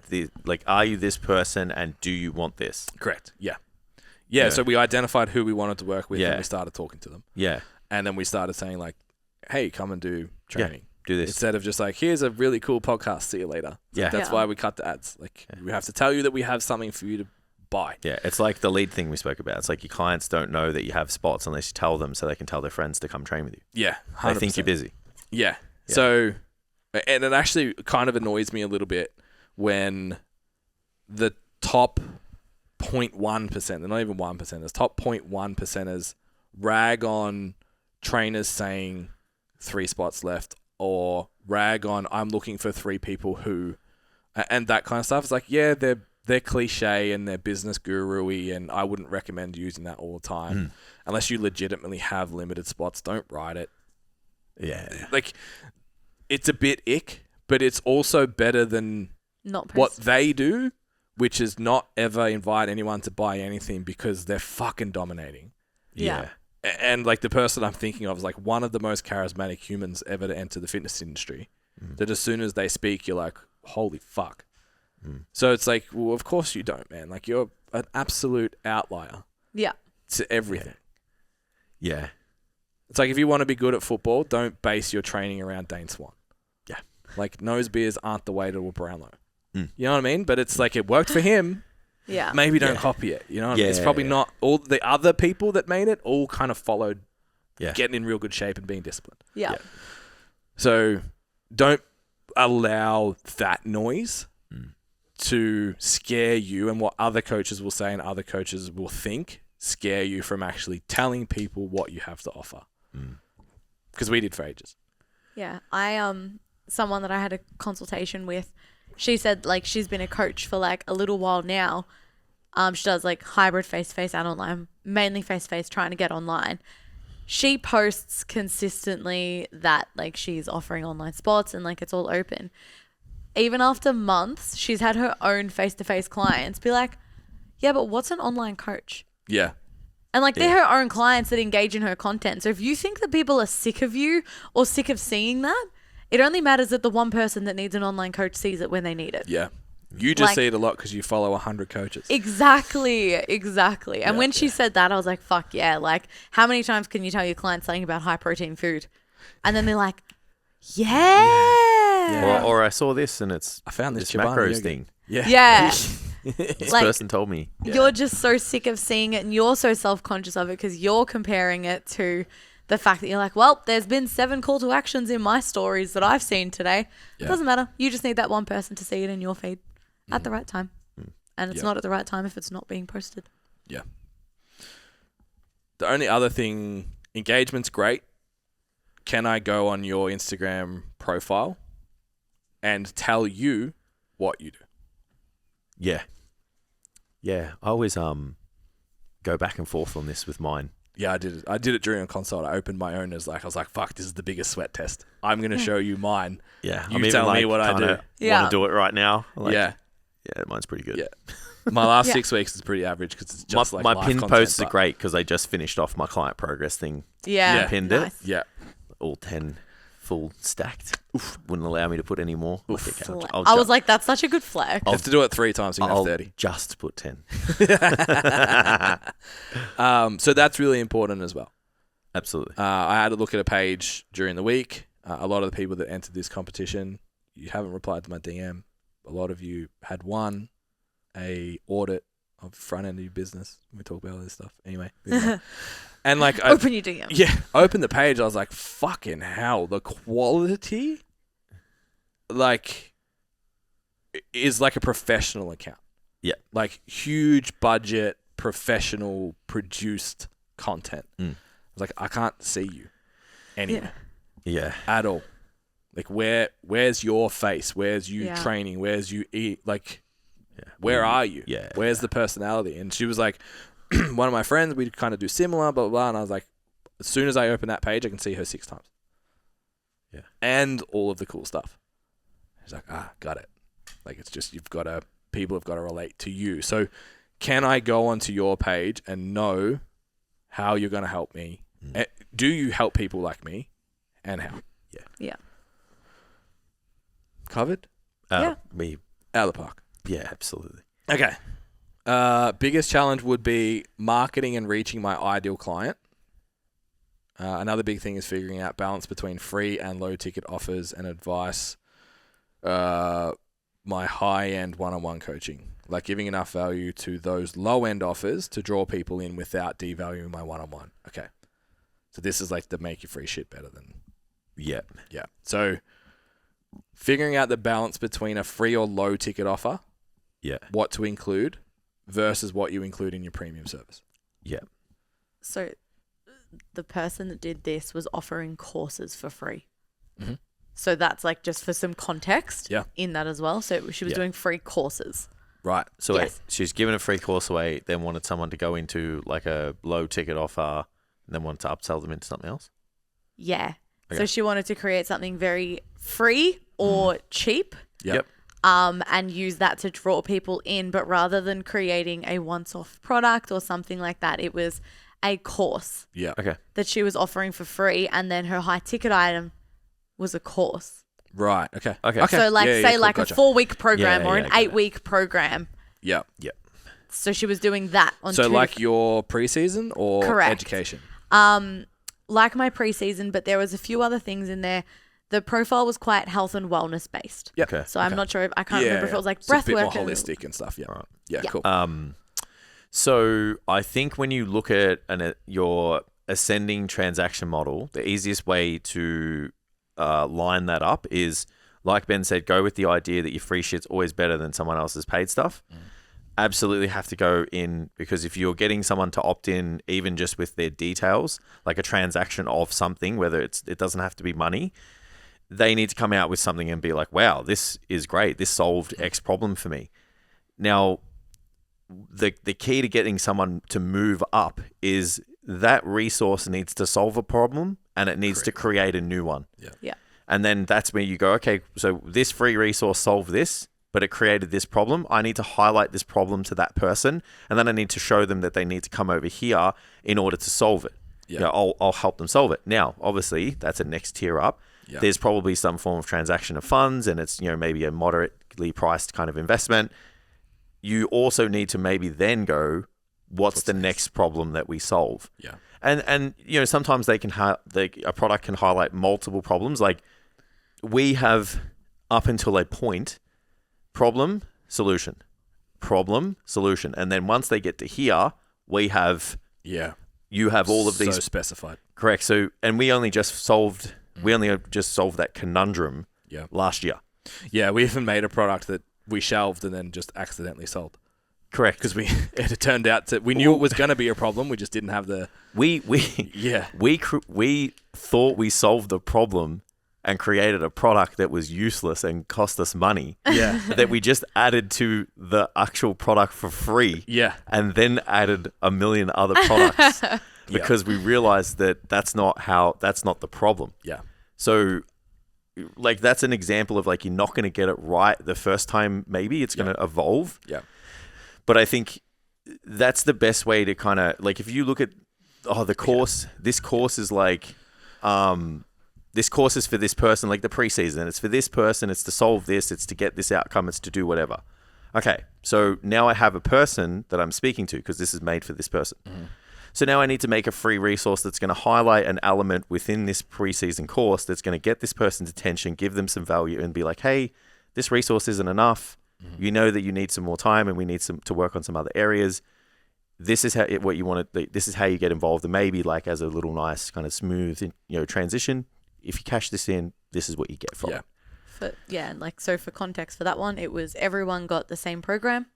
are you this person, and do you want this? Correct. Yeah, so we identified who we wanted to work with, and we started talking to them. Yeah. And then we started saying, like, hey, come and do training. Do this. Instead of just like, here's a really cool podcast, see you later. Yeah. That's why we cut the ads. Like, we have to tell you that we have something for you to buy. Yeah, it's like the lead thing we spoke about. It's like your clients don't know that you have spots unless you tell them so they can tell their friends to come train with you. Yeah, 100%. They think you're busy. Yeah. So, and it actually kind of annoys me a little bit when the top 0.1%, they're not even 1%ers, top 0.1%ers rag on trainers saying 3 spots left, or rag on I'm looking for 3 people who, and that kind of stuff. It's like, yeah, they're cliche and they're business guru-y, and I wouldn't recommend using that all the time. Unless you legitimately have limited spots, don't write it. Yeah. Like, it's a bit ick, but it's also better than Not what they do, which is not ever invite anyone to buy anything because they're fucking dominating. Yeah. And like the person I'm thinking of is like one of the most charismatic humans ever to enter the fitness industry. That as soon as they speak, you're like, holy fuck. So it's like, well, of course you don't, man. Like, you're an absolute outlier. Yeah. To everything. Yeah. It's like, if you want to be good at football, don't base your training around Dane Swan. Yeah. Like, nose beers aren't the way to a Brownlow. You know what I mean? But it's like, it worked for him. Yeah. Maybe don't copy it. You know what I mean? It's probably not all the other people that made it all kind of followed getting in real good shape and being disciplined. Yeah. So don't allow that noise to scare you, and what other coaches will say and other coaches will think scare you from actually telling people what you have to offer. Because we did for ages. Yeah. Someone that I had a consultation with, she said, like, she's been a coach for like a little while now. She does like hybrid face-to-face and online, mainly face-to-face, trying to get online. She posts consistently that like she's offering online spots and like it's all open. Even after months, she's had her own face-to-face clients be like, yeah, but what's an online coach? Yeah. And like they're her own clients that engage in her content. So if you think that people are sick of you or sick of seeing that, it only matters that the one person that needs an online coach sees it when they need it. Yeah. You just see it a lot because you follow 100 coaches. Exactly. And when she said that, I was like, fuck yeah. Like, how many times can you tell your clients something about high protein food? And then they're like, yeah. Or I saw this and it's I found this macros yogurt thing. Yeah. This Like, person told me. You're just so sick of seeing it and you're so self-conscious of it because you're comparing it to the fact that you're like, well, there's been 7 call to actions in my stories that I've seen today. It doesn't matter. You just need that one person to see it in your feed at the right time. And it's not at the right time if it's not being posted. Yeah. The only other thing, engagement's great. Can I go on your Instagram profile and tell you what you do? Yeah. Yeah. I always go back and forth on this with mine. Yeah, I did it. I did it during a consult. I opened my own as like, I was like, fuck, this is the biggest sweat test. I'm going to show you mine. Yeah. You tell me what I do. Want to do it right now. Like, yeah. Yeah, mine's pretty good. Yeah. My last 6 weeks is pretty average because it's just my live pinned content, posts are great because I just finished off my client progress thing. Yeah. Pinned Nice. it. Yeah. All 10 full stacked. Wouldn't allow me to put any more. Like, okay, I was like, that's such a good flex. You have to do it 3 times, so you can have 30. Just put 10. So that's really important as well. Absolutely. I had to look at a page during the week. A lot of the people that entered this competition, you haven't replied to my DM. A lot of you had won a audit of front end of your business. We talk about all this stuff anyway. And like, Open your DM. Yeah, open the page. I was like, fucking hell, the quality. Like, is like a professional account. Yeah. Like huge budget, professional produced content. Mm. It's like, I can't see you anywhere Yeah. at all. Like where's your face? Where's you Yeah. training? Where's you eat? Like, where are you? Yeah. Where's the personality? And she was like, one of my friends, we'd kind of do similar, blah, blah, blah. And I was like, as soon as I open that page, I can see her 6 times. Yeah. And all of the cool stuff. She's like, got it. Like, it's just, people have got to relate to you. So can I go onto your page and know how you're going to help me? Do you help people like me? And how? Yeah. Covered? Yeah. Out of the park. Yeah, absolutely. Okay. Biggest challenge would be marketing and reaching my ideal client. Another big thing is figuring out balance between free and low ticket offers and advice. My high-end one-on-one coaching, like giving enough value to those low-end offers to draw people in without devaluing my one-on-one. Okay. So this is like the make your free shit better than. Yeah. Yeah. So figuring out the balance between a free or low ticket offer, Yeah. what to include versus what you include in your premium service. Yeah. So the person that did this was offering courses for free. Mm-hmm. So that's like just for some context in that as well. So she was doing free courses. Right. So Yes. she's given a free course away, then wanted someone to go into like a low ticket offer, and then wanted to upsell them into something else. Yeah. Okay. So she wanted to create something very free or cheap. Yep. And use that to draw people in. But rather than creating a once-off product or something like that, it was a course Yeah. Okay. that she was offering for free. And then her high-ticket item was a course. Right. Okay. Okay. So like, Yeah, say cool, like gotcha. a 4-week program Yeah, or yeah, an I get it. 8-week program. Yeah. So she was doing that on So two like your preseason or Correct. education? like my preseason, but there was a few other things in there. The profile was quite health and wellness based. Yep. Okay. So I'm not sure I can't remember if it was like It's breath a bit work more and holistic and stuff. Yeah. Right. Yeah. Yeah. Cool. So I think when you look at your ascending transaction model, the easiest way to line that up is, like Ben said, go with the idea that your free shit's always better than someone else's paid stuff. Absolutely have to go in, because if you're getting someone to opt in, even just with their details, like a transaction of something, whether it doesn't have to be money, they need to come out with something and be like, wow, this is great. This solved X problem for me. Now, the key to getting someone to move up is that resource needs to solve a problem and it needs to create a new one. Yeah. And then that's where you go, okay, so this free resource solved this, but it created this problem. I need to highlight this problem to that person, and then I need to show them that they need to come over here in order to solve it. Yeah. You know, I'll help them solve it. Now, obviously, that's a next tier up. Yeah. There's probably some form of transaction of funds, and it's, you know, maybe a moderately priced kind of investment. You also need to maybe then go, what's the next problem that we solve? Yeah. And you know, sometimes they can a product can highlight multiple problems. Like we have, up until a point, problem, solution, and then once they get to here, we have you have all of these so specified. correct. So and we only just solved that conundrum last year. Yeah, we even made a product that we shelved and then just accidentally sold. Correct, Because it turned out that we knew it was going to be a problem. We just didn't have the. we thought we solved the problem and created a product that was useless and cost us money. Yeah. that we just added to the actual product for free. Yeah. And then added a million other products because we realized that that's not the problem. Yeah. So like that's an example of like, you're not going to get it right the first time. Maybe it's going to evolve. Yeah. But I think that's the best way to kind of like, if you look at, the course, this course is like, this course is for this person, like the preseason. It's for this person. It's to solve this. It's to get this outcome. It's to do whatever. Okay. So now I have a person that I'm speaking to because this is made for this person. Mm-hmm. So now I need to make a free resource that's going to highlight an element within this preseason course that's going to get this person's attention, give them some value, and be like, hey, this resource isn't enough. Mm-hmm. You know that you need some more time and we need to work on some other areas. This is what you want to, this is how you get involved. And maybe like as a little nice kind of smooth, transition, if you cash this in, this is what you get from it. for context for that one, it was everyone got the same program.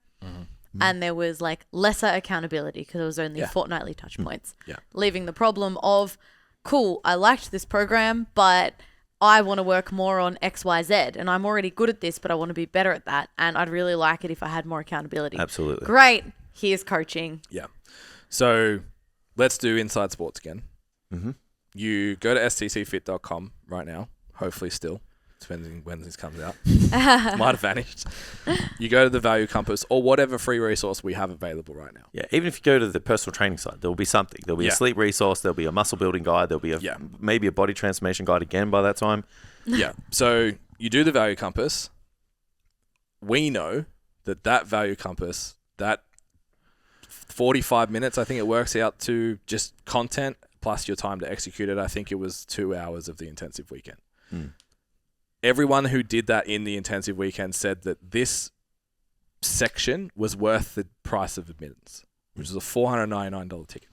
And there was like lesser accountability because it was only fortnightly touch points. Yeah. Leaving the problem of, cool, I liked this program, but I want to work more on X, Y, Z. And I'm already good at this, but I want to be better at that. And I'd really like it if I had more accountability. Absolutely. Great. Here's coaching. Yeah. So let's do Inside Sports again. Mm-hmm. You go to stcfit.com right now, hopefully still. Depending when this comes out. Might have vanished. You go to the Value Compass or whatever free resource we have available right now. Yeah, even if you go to the personal training site, there'll be something. There'll be a sleep resource, there'll be a muscle building guide, there'll be maybe a body transformation guide again by that time. Yeah. So you do the Value Compass. We know that Value Compass, that 45 minutes, I think it works out to just content plus your time to execute it. I think it was 2 hours of the intensive weekend. Everyone who did that in the intensive weekend said that this section was worth the price of admittance, which is a $499 ticket.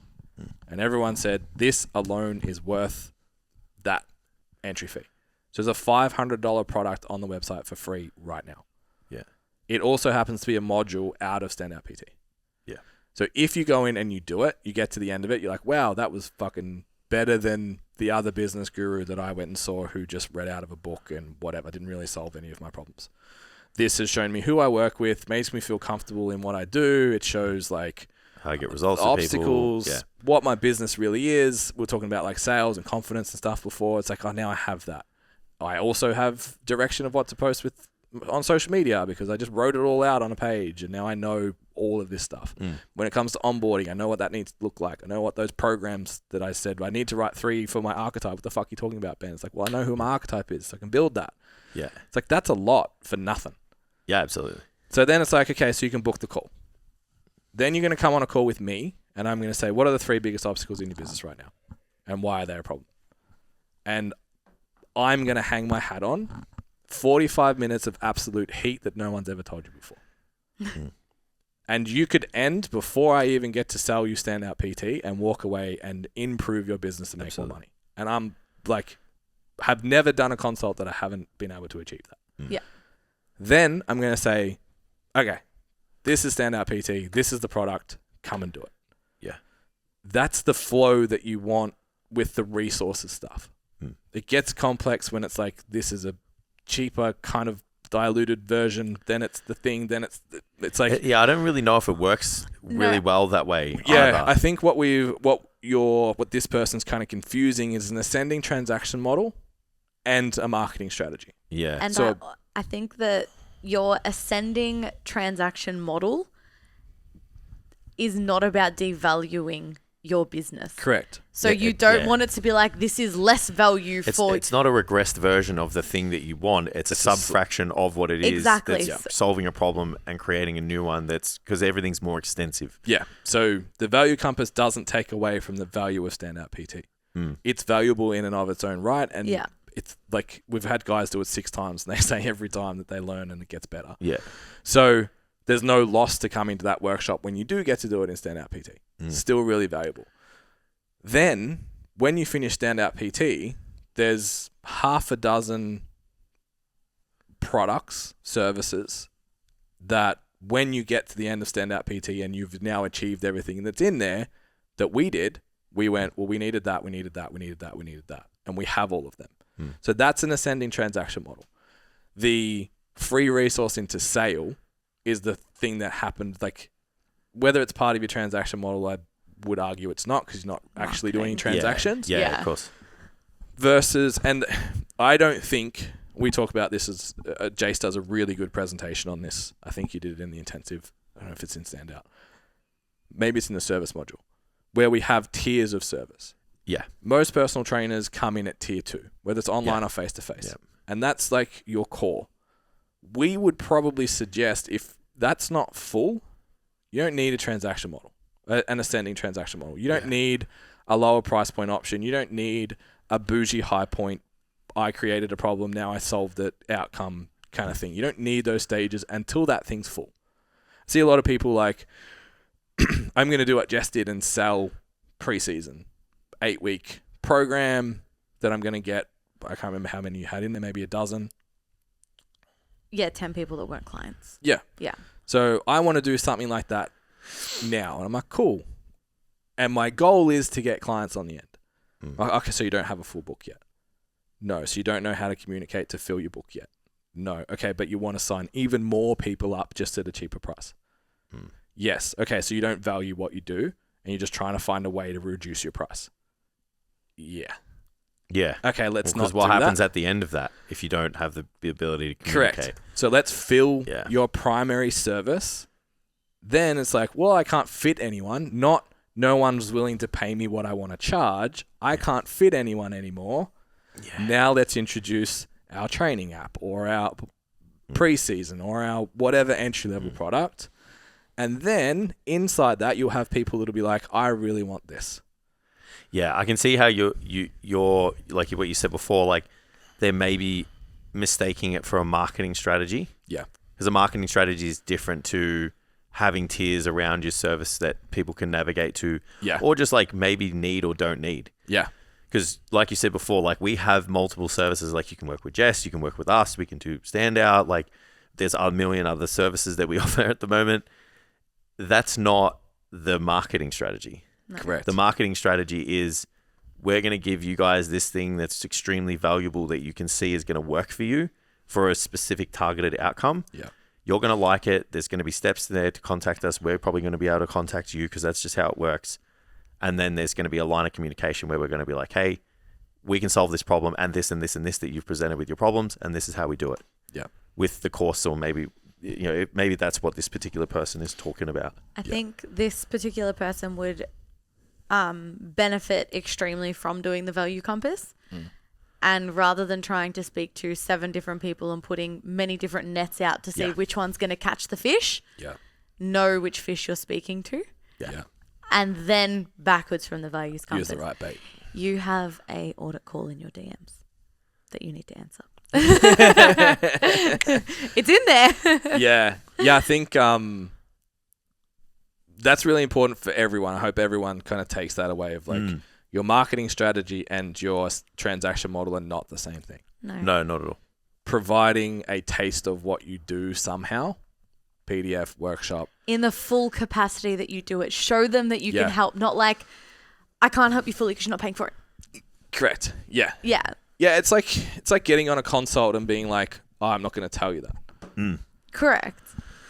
And everyone said this alone is worth that entry fee. So there's a $500 product on the website for free right now. Yeah. It also happens to be a module out of Standout PT. Yeah. So if you go in and you do it, you get to the end of it, you're like, wow, that was fucking better than the other business guru that I went and saw who just read out of a book and whatever, didn't really solve any of my problems. This has shown me who I work with, makes me feel comfortable in what I do. It shows like how I get results, obstacles, what my business really is. We're talking about like sales and confidence and stuff before. It's like, oh, now I have that. I also have direction of what to post with on social media because I just wrote it all out on a page and now I know all of this stuff. When it comes to onboarding, I know what that needs to look like. I know what those programs that I said, I need to write 3 for my archetype. What the fuck are you talking about, Ben? It's like, well, I know who my archetype is, so I can build that. Yeah. It's like, that's a lot for nothing. Yeah, absolutely. So then it's like, okay, so you can book the call. Then you're going to come on a call with me and I'm going to say, what are the 3 biggest obstacles in your business right now? And why are they a problem? And I'm going to hang my hat on 45 minutes of absolute heat that no one's ever told you before. And you could end before I even get to sell you Standout PT and walk away and improve your business and make more money. And I'm like, have never done a consult that I haven't been able to achieve that. Yeah. Then I'm going to say, okay, this is Standout PT. This is the product. Come and do it. Yeah. That's the flow that you want with the resources stuff. It gets complex when it's like, this is a cheaper kind of diluted version, then it's the thing, then it's like... Yeah, I don't really know if it works really well that way. Yeah, either. I think what this person's kind of confusing is an ascending transaction model and a marketing strategy. Yeah. And so I think that your ascending transaction model is not about devaluing your business. Correct. So you don't want it to be like, this is less value for... It's not a regressed version of the thing that you want. It's a sub-fraction of what it is. Exactly. That's solving a problem and creating a new one that's... Because everything's more extensive. Yeah. So the value compass doesn't take away from the value of Standout PT. It's valuable in and of its own right. And it's like, we've had guys do it 6 times and they say every time that they learn and it gets better. Yeah. So there's no loss to coming to that workshop when you do get to do it in Standout PT. Still really valuable. Then, when you finish Standout PT, there's half a dozen products, services, that when you get to the end of Standout PT and you've now achieved everything that's in there that we did, we went, well, we needed that, we needed that, we needed that, we needed that. And we have all of them. So that's an ascending transaction model. The free resource into sale is the thing that happened, like, whether it's part of your transaction model, I would argue it's not because you're not actually doing any transactions. Yeah, of course. Versus, and I don't think, we talk about this as, Jace does a really good presentation on this. I think you did it in the intensive. I don't know if it's in Standout. Maybe it's in the service module, where we have tiers of service. Yeah. Most personal trainers come in at tier 2, whether it's online or face-to-face. Yeah. And And that's like your core. We would probably suggest if that's not full, you don't need a transaction model, an ascending transaction model. You don't need a lower price point option. You don't need a bougie high point, I created a problem, now I solved it, outcome kind of thing. You don't need those stages until that thing's full. I see a lot of people like, I'm going to do what Jess did and sell preseason, 8-week program that I'm going to get. I can't remember how many you had in there, maybe a dozen. Yeah, 10 people that weren't clients. Yeah. Yeah. So I want to do something like that now. And I'm like, cool. And my goal is to get clients on the end. Okay, so you don't have a full book yet. No. So you don't know how to communicate to fill your book yet. No. Okay, but you want to sign even more people up just at a cheaper price. Yes. Okay, so you don't value what you do and you're just trying to find a way to reduce your price. Yeah. Yeah. Okay, let's not Because do what happens that. at the end of that if you don't have the ability to communicate? Correct. So let's fill Yeah. your primary service. Then it's like, well, I can't fit anyone. Not no one's willing to pay me what I want to charge. I can't fit anyone anymore. Yeah. Now let's introduce our training app or our pre-season or our whatever entry-level product. And then inside that, you'll have people that'll be like, I really want this. Yeah, I can see how you're like what you said before, like they may be mistaking it for a marketing strategy. Yeah. Because a marketing strategy is different to having tiers around your service that people can navigate to. Yeah. Or just like maybe need or don't need. Yeah. Because like you said before, like we have multiple services. Like you can work with Jess, you can work with us, we can do Standout. Like there's a million other services that we offer at the moment. That's not the marketing strategy. No. Correct. The marketing strategy is we're going to give you guys this thing that's extremely valuable that you can see is going to work for you for a specific targeted outcome. Yeah. You're going to like it. There's going to be steps there to contact us. We're probably going to be able to contact you because that's just how it works. And then there's going to be a line of communication where we're going to be like, hey, we can solve this problem and this and this and this that you've presented with your problems. And this is how we do it. Yeah. With the course, or maybe, maybe that's what this particular person is talking about. I think this particular person would benefit extremely from doing the value compass. And rather than trying to speak to 7 different people and putting many different nets out to see which one's going to catch the fish, know which fish you're speaking to. Yeah. And then backwards from the values compass. Use the right bait. You have a audit call in your DMs that you need to answer. It's in there. Yeah. I think that's really important for everyone. I hope everyone kind of takes that away of like your marketing strategy and your transaction model are not the same thing. No, not at all. Providing a taste of what you do somehow, PDF, workshop. In the full capacity that you do it. Show them that you can help. Not like, I can't help you fully because you're not paying for it. Correct. Yeah. Yeah. Yeah, it's like getting on a consult and being like, oh, I'm not going to tell you that. Correct.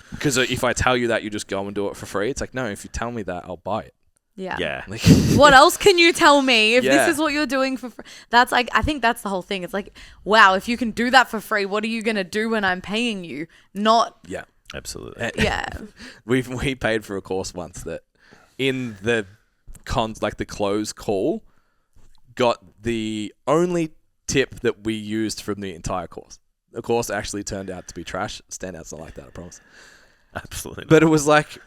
Because if I tell you that, you just go and do it for free. It's like, no, if you tell me that, I'll buy it. Yeah. Yeah. Like, What else can you tell me if Yeah. this is what you're doing for free? That's like, I think that's the whole thing. It's like, wow, if you can do that for free, what are you going to do when I'm paying you? Not, yeah. Absolutely. yeah. We paid for a course once that in the the close call got the only tip that we used from the entire course. The course actually turned out to be trash. Standout's not like that, I promise. Absolutely. But it was like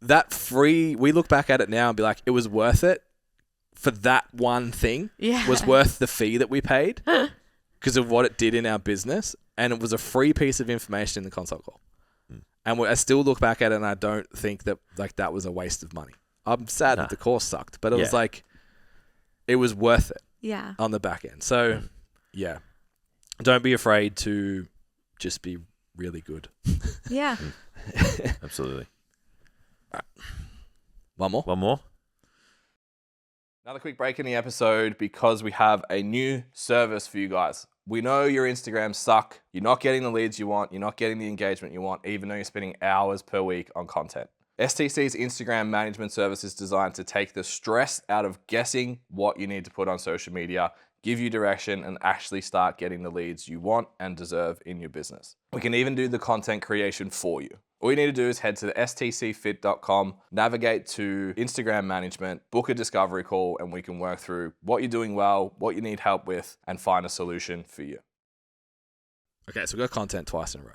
that free, we look back at it now and be like, it was worth it for that one thing. Yeah. Was worth the fee that we paid because of what it did in our business. And it was a free piece of information in the consult call. And I still look back at it and I don't think that like that was a waste of money. I'm sad that the course sucked, but it was like, it was worth it Yeah. on the back end. So yeah, don't be afraid to just be really good. Yeah. Absolutely. One more? One more? Another quick break in the episode because we have a new service for you guys. We know your Instagrams suck. You're not getting the leads you want. You're not getting the engagement you want, even though you're spending hours per week on content. STC's Instagram management service is designed to take the stress out of guessing what you need to put on social media, give you direction, and actually start getting the leads you want and deserve in your business. We can even do the content creation for you. All you need to do is head to the stcfit.com, navigate to Instagram management, book a discovery call, and we can work through what you're doing well, what you need help with, and find a solution for you. Okay, so we've got content twice in a row,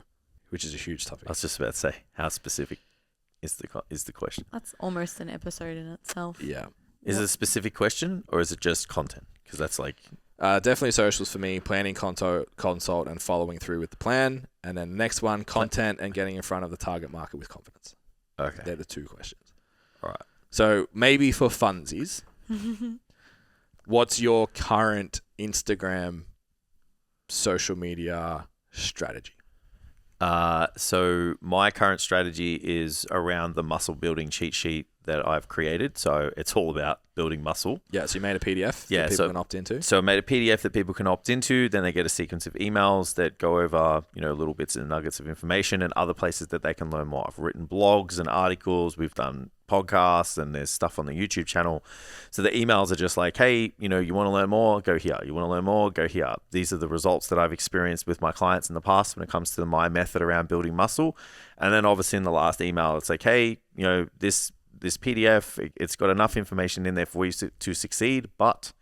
which is a huge topic. I was just about to say, how specific is the question? That's almost an episode in itself. Yeah. Is it a specific question or is it just content? Because that's like... Definitely socials for me, planning consult and following through with the plan. And then the next one, content and getting in front of the target market with confidence. Okay. They're the two questions. All right. So maybe for funsies, what's your current Instagram social media strategy? So my current strategy is around the muscle building cheat sheet that I've created. So it's all about building muscle. Yeah, so you made a PDF Yeah, that people so- can opt into. So I made a PDF that people can opt into. Then they get a sequence of emails that go over, little bits and nuggets of information and other places that they can learn more. I've written blogs and articles. We've done podcasts and there's stuff on the YouTube channel. So the emails are just like, hey, you want to learn more? Go here. You want to learn more? Go here. These are the results that I've experienced with my clients in the past when it comes to my method around building muscle. And then obviously in the last email, it's like, hey, this PDF, it's got enough information in there for you to succeed, but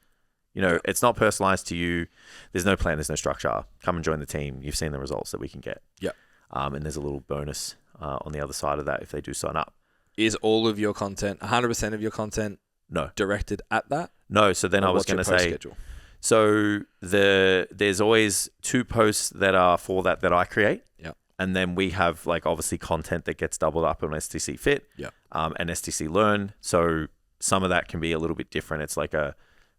it's not personalized to you. There's no plan, there's no structure. Come and join the team. You've seen the results that we can get. Yeah. And there's a little bonus on the other side of that if they do sign up. Is all of your content, 100% of your content, No. directed at that? No. So then I was going to say, schedule? so there's always 2 posts that are for that I create. Yeah. And then we have obviously content that gets doubled up on STC Fit. Yeah. And STC Learn. So some of that can be a little bit different. It's like a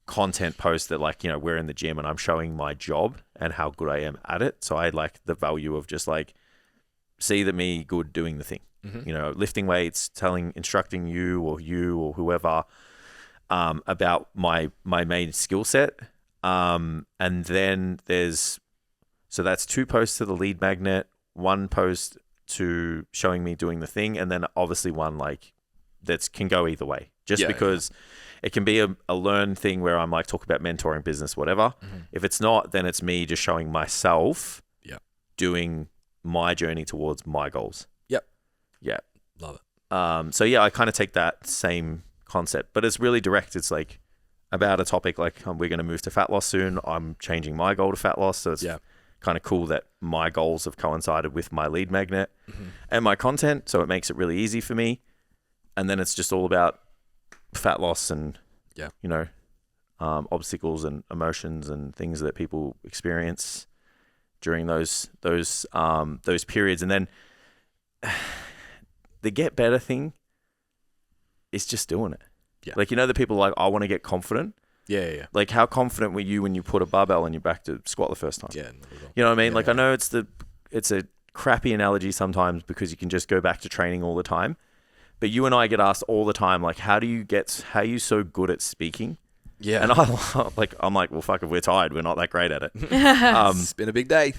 content post that we're in the gym and I'm showing my job and how good I am at it. So I like the value of just see that me good doing the thing. Mm-hmm. Lifting weights, instructing you or whoever about my main skill set. And then so that's 2 posts to the lead magnet, 1 post to showing me doing the thing, and then obviously 1 that can go either way. Because it can be a learn thing where I'm talk about mentoring, business, whatever. Mm-hmm. If it's not, then it's me just showing myself doing my journey towards my goals. Yep. Yeah. Love it. So yeah, I kind of take that same concept, but it's really direct. It's about a topic we're going to move to fat loss soon. I'm changing my goal to fat loss. So it's kind of cool that my goals have coincided with my lead magnet and my content. So it makes it really easy for me. And then it's just all about fat loss and, obstacles and emotions and things that people experience during those periods. And then the get better thing is just doing it. Yeah. The people I want to get confident. Yeah. How confident were you when you put a barbell on your back to squat the first time? Yeah. You know what I mean? Yeah. I know it's a crappy analogy sometimes because you can just go back to training all the time. But you and I get asked all the time, how are you so good at speaking? Yeah. And I'm like, well, fuck, if we're tired, we're not that great at it. It's been a big day.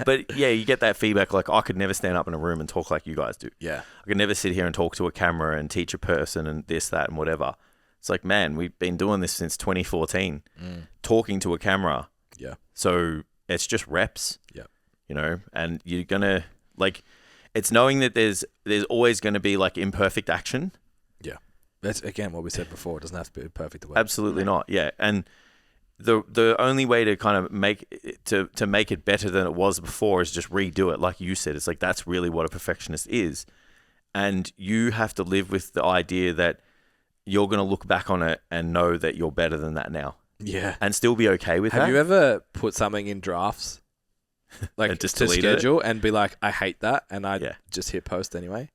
But yeah, you get that feedback. I could never stand up in a room and talk like you guys do. Yeah. I could never sit here and talk to a camera and teach a person and this, that, and whatever. It's man, we've been doing this since 2014, talking to a camera. Yeah. So it's just reps. Yeah. And you're going to it's knowing that there's always going to be imperfect action. Yeah. That's again what we said before. It doesn't have to be perfect. Absolutely not. Yeah. And the only way to kind of make it better than it was before is just redo it. Like you said, it's that's really what a perfectionist is. And you have to live with the idea that you're going to look back on it and know that you're better than that now. Yeah. And still be okay with that. Have you ever put something in drafts? And just to delete it? schedule and be I hate that, and I just hit post anyway,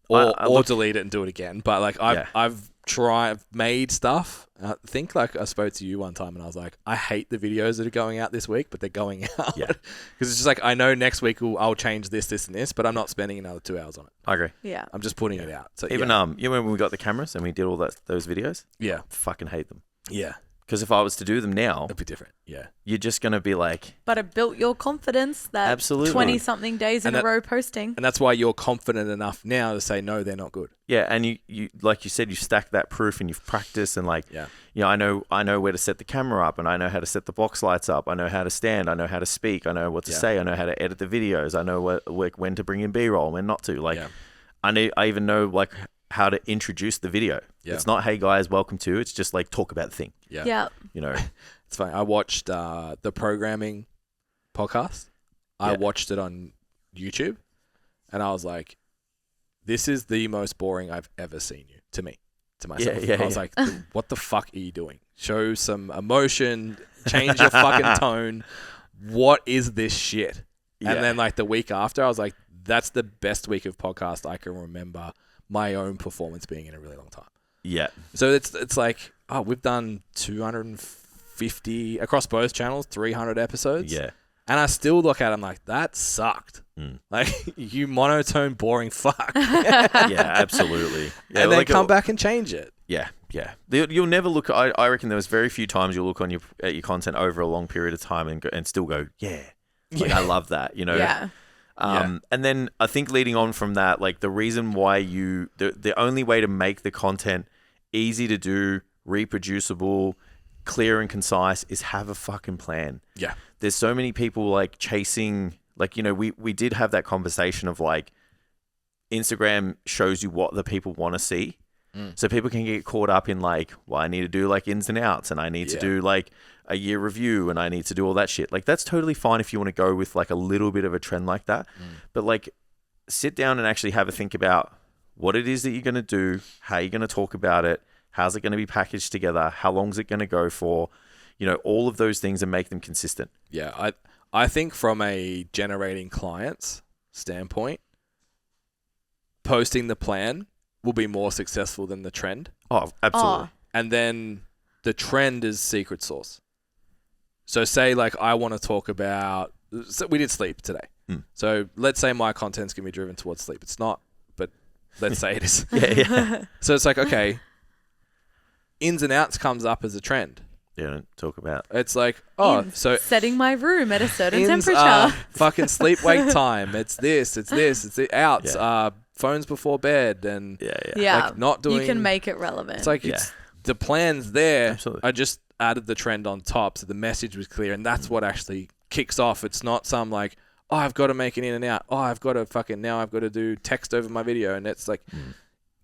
or delete it and do it again. But I've made stuff. I think I spoke to you one time and I was I hate the videos that are going out this week, but they're going out. Yeah, because it's just I know next week I'll change this and this, but I'm not spending another 2 hours on it. I agree. Yeah, I'm just putting it out. So even you remember when we got the cameras and we did all those videos? Yeah, I fucking hate them. Yeah. Because if I was to do them now, it'd be different. Yeah. You're just going to be But it built your confidence that Absolutely. 20-something days in a row posting. And that's why you're confident enough now to say, no, they're not good. Yeah. And you like you said, you've stacked that proof and you've practiced and I know where to set the camera up and I know how to set the box lights up. I know how to stand. I know how to speak. I know what to say. I know how to edit the videos. I know when to bring in B-roll, when not to. I even know how to introduce the video. Yeah. It's not, hey guys, welcome to. It's just talk about the thing. Yeah. It's funny. I watched the programming podcast. I watched it on YouTube, and I was like, "This is the most boring I've ever seen you." To myself. I was like, "What the fuck are you doing? Show some emotion. Change your fucking tone. What is this shit?" Yeah. And then the week after, I was like, "That's the best week of podcast I can remember my own performance being in a really long time." Yeah. So it's we've done 250 across both channels, 300 episodes. Yeah. And I still look at them like, that sucked. Like, you monotone, boring fuck. Yeah, absolutely. Yeah, And then come back and change it. Yeah. You'll never look. I reckon there was very few times you'll look at your content over a long period of time and still go, I love that. Yeah. And then I think leading on from that, like the reason why the only way to make the content easy to do, reproducible, clear and concise is have a fucking plan. Yeah. There's so many people like chasing, like, we did have that conversation of like Instagram shows you what the people want to see. So people can get caught up in like, well, I need to do like ins and outs and I need to do like a year review and I need to do all that shit. Like that's totally fine if you want to go with like a little bit of a trend like that. But like sit down and actually have a think about what it is that you're going to do, how you're going to talk about it, how's it going to be packaged together, how long is it going to go for, all of those things and make them consistent. Yeah, I think from a generating clients standpoint, posting the plan will be more successful than the trend. Oh, absolutely. And then the trend is secret sauce. So say like I want to talk about, so we did sleep today. So let's say my content's going to be driven towards sleep. It's not, but let's say it is. Yeah. So it's like, okay, ins and outs comes up as a trend. Yeah, talk about. It's like, so setting my room at a certain ins temperature. are fucking sleep wake time. It's this, it's the outs are phones before bed and like not doing. You can make it relevant. It's like the plan's there. Absolutely. I just added the trend on top, so the message was clear, and that's what actually kicks off. It's not some like, I've got to make it in and out. I've got to do text over my video, and it's like,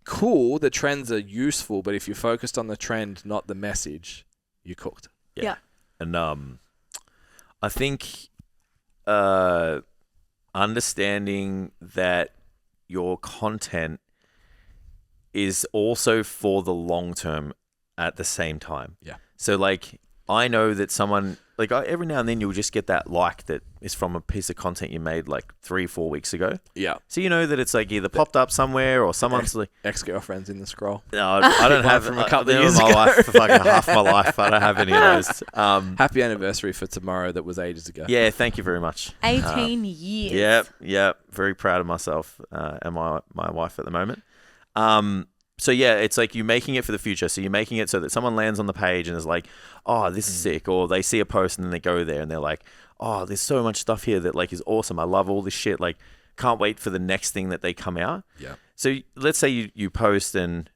cool. The trends are useful, but if you're focused on the trend, not the message, you're cooked. Yeah. And I think understanding that your content is also for the long term at the same time. Yeah. So like I know that someone like every now and then you'll just get that like that is from a piece of content you made like 3-4 weeks ago. Yeah. So you know that it's like either popped up somewhere or someone's like ex-girlfriends in the scroll. No, I don't have from a couple of of years my ago. life for fucking half my life. I don't have any of those. Happy anniversary for tomorrow. That was ages ago. Yeah, thank you very much. 18 years. Yep. Very proud of myself and my wife at the moment. So yeah, it's like you're making it for the future. So you're making it so that someone lands on the page and is like, oh, this is sick. Or they see a post and then they go there and they're like, oh, there's so much stuff here that like is awesome. I love all this shit. Like can't wait for the next thing that they come out. Yeah. So let's say you post and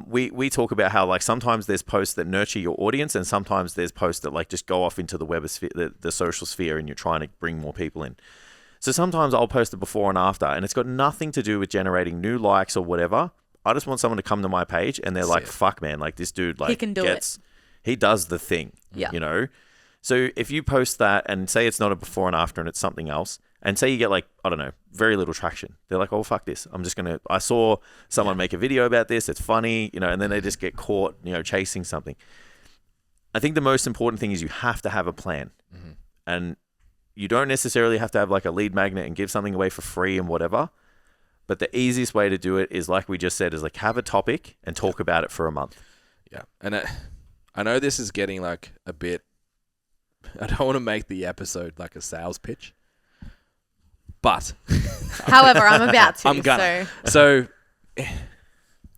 we talk about how like sometimes there's posts that nurture your audience and sometimes there's posts that like just go off into the webosphere, the social sphere, and you're trying to bring more people in. So sometimes I'll post a before and after and it's got nothing to do with generating new likes or whatever. I just want someone to come to my page and they're like, fuck man, like this dude like he can do it. He does the thing. Yeah. So if you post that and say it's not a before and after and it's something else, and say you get like, I don't know, very little traction. They're like, oh, fuck this. I saw someone make a video about this. It's funny, and then they just get caught, chasing something. I think the most important thing is you have to have a plan. And you don't necessarily have to have like a lead magnet and give something away for free and whatever. But the easiest way to do it is, like we just said, is like have a topic and talk about it for a month. Yeah. And I know this is getting like a bit, I don't want to make the episode like a sales pitch, but. However, I'm about to. I'm gonna. So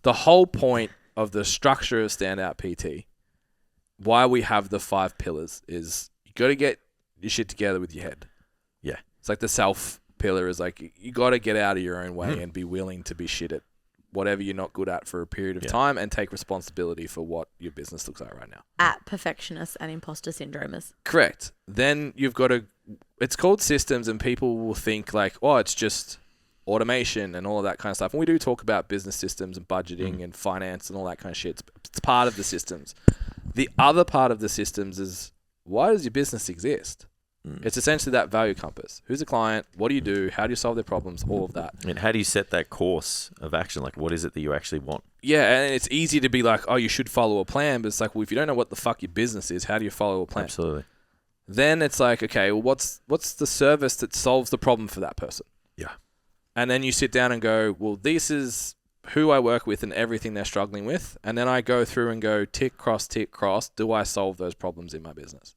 the whole point of the structure of Standout PT, why we have the 5 pillars is you got to get your shit together with your head. Yeah. It's like the self pillar is like you got to get out of your own way and be willing to be shit at whatever you're not good at for a period of time and take responsibility for what your business looks like right now. At perfectionists and imposter syndromers. Correct. Then you've got to, it's called systems and people will think like, oh, it's just automation and all of that kind of stuff. And we do talk about business systems and budgeting and finance and all that kind of shit. It's part of the systems. The other part of the systems is why does your business exist? It's essentially that value compass. Who's the client? What do you do? How do you solve their problems? All of that. And how do you set that course of action? Like, what is it that you actually want? Yeah, and it's easy to be like, oh, you should follow a plan. But it's like, well, if you don't know what the fuck your business is, how do you follow a plan? Absolutely. Then it's like, okay, well, what's the service that solves the problem for that person? Yeah. And then you sit down and go, well, this is who I work with and everything they're struggling with. And then I go through and go tick, cross, do I solve those problems in my business?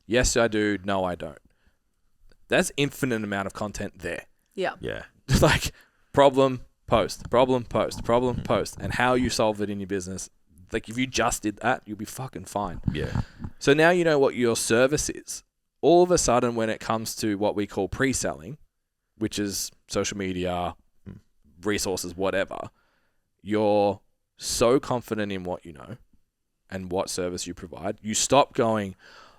Yes, I do. No, I don't. There's infinite amount of content there. Yeah. Yeah. Like problem, post, problem, post, problem, post, and how you solve it in your business. Like if you just did that, you'll be fucking fine. Yeah. So now you know what your service is. All of a sudden, when it comes to what we call pre-selling, which is social media, resources, whatever, you're so confident in what you know and what service you provide. You stop going,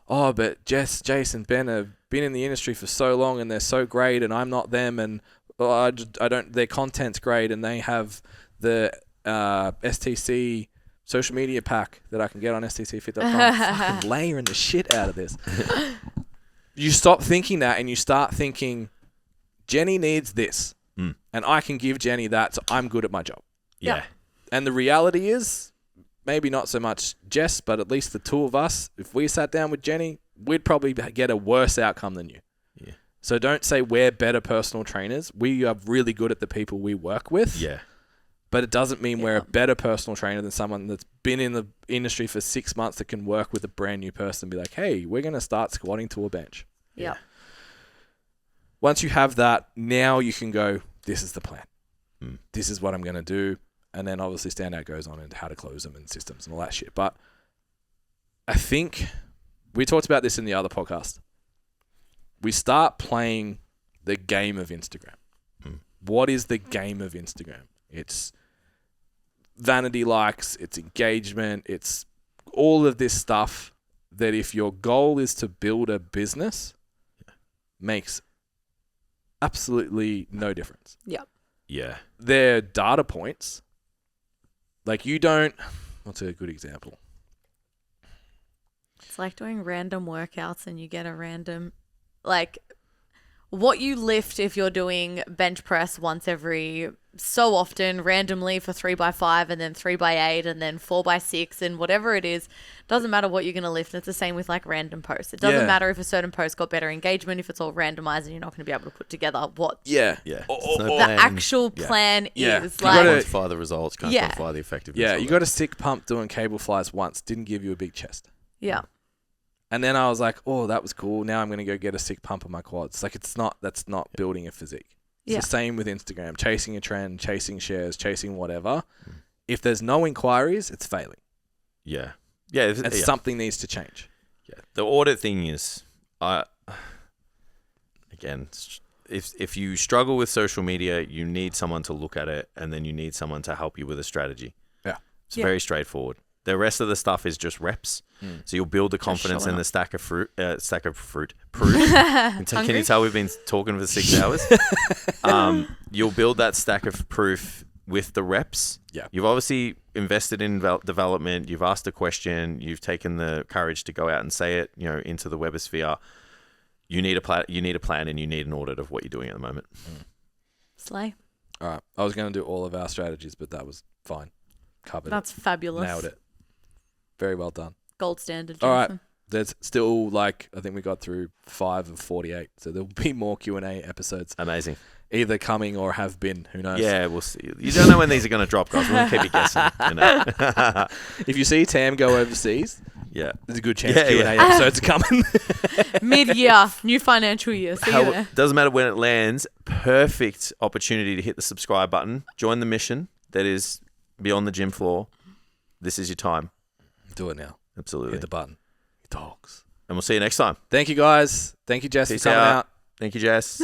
oh, but Jess, Jason, Ben have been in the industry for so long and they're so great and I'm not them, and I don't, their content's great and they have the STC social media pack that I can get on stcfit.com. Fucking layering the shit out of this. You stop thinking that and you start thinking, Jenny needs this and I can give Jenny that, so I'm good at my job. Yeah. And the reality is, maybe not so much Jess, but at least the two of us, if we sat down with Jenny, we'd probably get a worse outcome than you. Yeah. So don't say we're better personal trainers. We are really good at the people we work with. Yeah. But it doesn't mean we're a better personal trainer than someone that's been in the industry for 6 months that can work with a brand new person and be like, hey, we're going to start squatting to a bench. Yeah. Once you have that, now you can go, this is the plan. This is what I'm going to do. And then obviously Standout goes on into how to close them and systems and all that shit. But I think we talked about this in the other podcast. We start playing the game of Instagram. What is the game of Instagram? It's vanity likes, it's engagement, it's all of this stuff that if your goal is to build a business, makes absolutely no difference. Yep. Yeah. They're data points. Like you don't... What's a good example? It's like doing random workouts and you get a random... Like, what you lift if you're doing bench press once every so often, randomly for 3x5 and then 3x8 and then 4x6 and whatever it is, doesn't matter what you're going to lift. It's the same with like random posts. It doesn't matter if a certain post got better engagement, if it's all randomized and you're not going to be able to put together what Yeah. the actual plan is. You Like, quantify the results, can't quantify the effectiveness. Yeah, you got a sick pump doing cable flies once, didn't give you a big chest. yeah. And then I was like, oh, that was cool. Now I'm going to go get a sick pump on my quads. Like that's not building a physique. It's the same with Instagram, chasing a trend, chasing shares, chasing whatever. If there's no inquiries, it's failing. Yeah. Yeah. And something needs to change. Yeah. The audit thing is, again, if you struggle with social media, you need someone to look at it and then you need someone to help you with a strategy. Yeah. It's very straightforward. The rest of the stuff is just reps. So you'll build the confidence in the stack of fruit. Proof. Can you tell we've been talking for 6 hours? You'll build that stack of proof with the reps. Yeah. You've obviously invested in development. You've asked a question. You've taken the courage to go out and say it, into the webosphere. You need a plan. You need a plan, and you need an audit of what you're doing at the moment. Slay. All right. I was going to do all of our strategies, but that was fine. Covered That's fabulous. Nailed it. Very well done. Gold standard. All Jonathan. right. There's still I think we got through 5 of 48. So there'll be more Q&A episodes. Amazing. Either coming or have been. Who knows? Yeah, we'll see. You don't know when these are going to drop, guys. We'll keep you guessing. If you see Tam go overseas, yeah, there's a good chance Q&A episodes are coming. Mid-year, new financial year. See you there. Doesn't matter when it lands. Perfect opportunity to hit the subscribe button. Join the mission that is beyond the gym floor. This is your time. Do it now. Absolutely. Hit the button. Dogs. And we'll see you next time. Thank you, guys. Thank you, Jess, Peace for coming out. Thank you, Jess.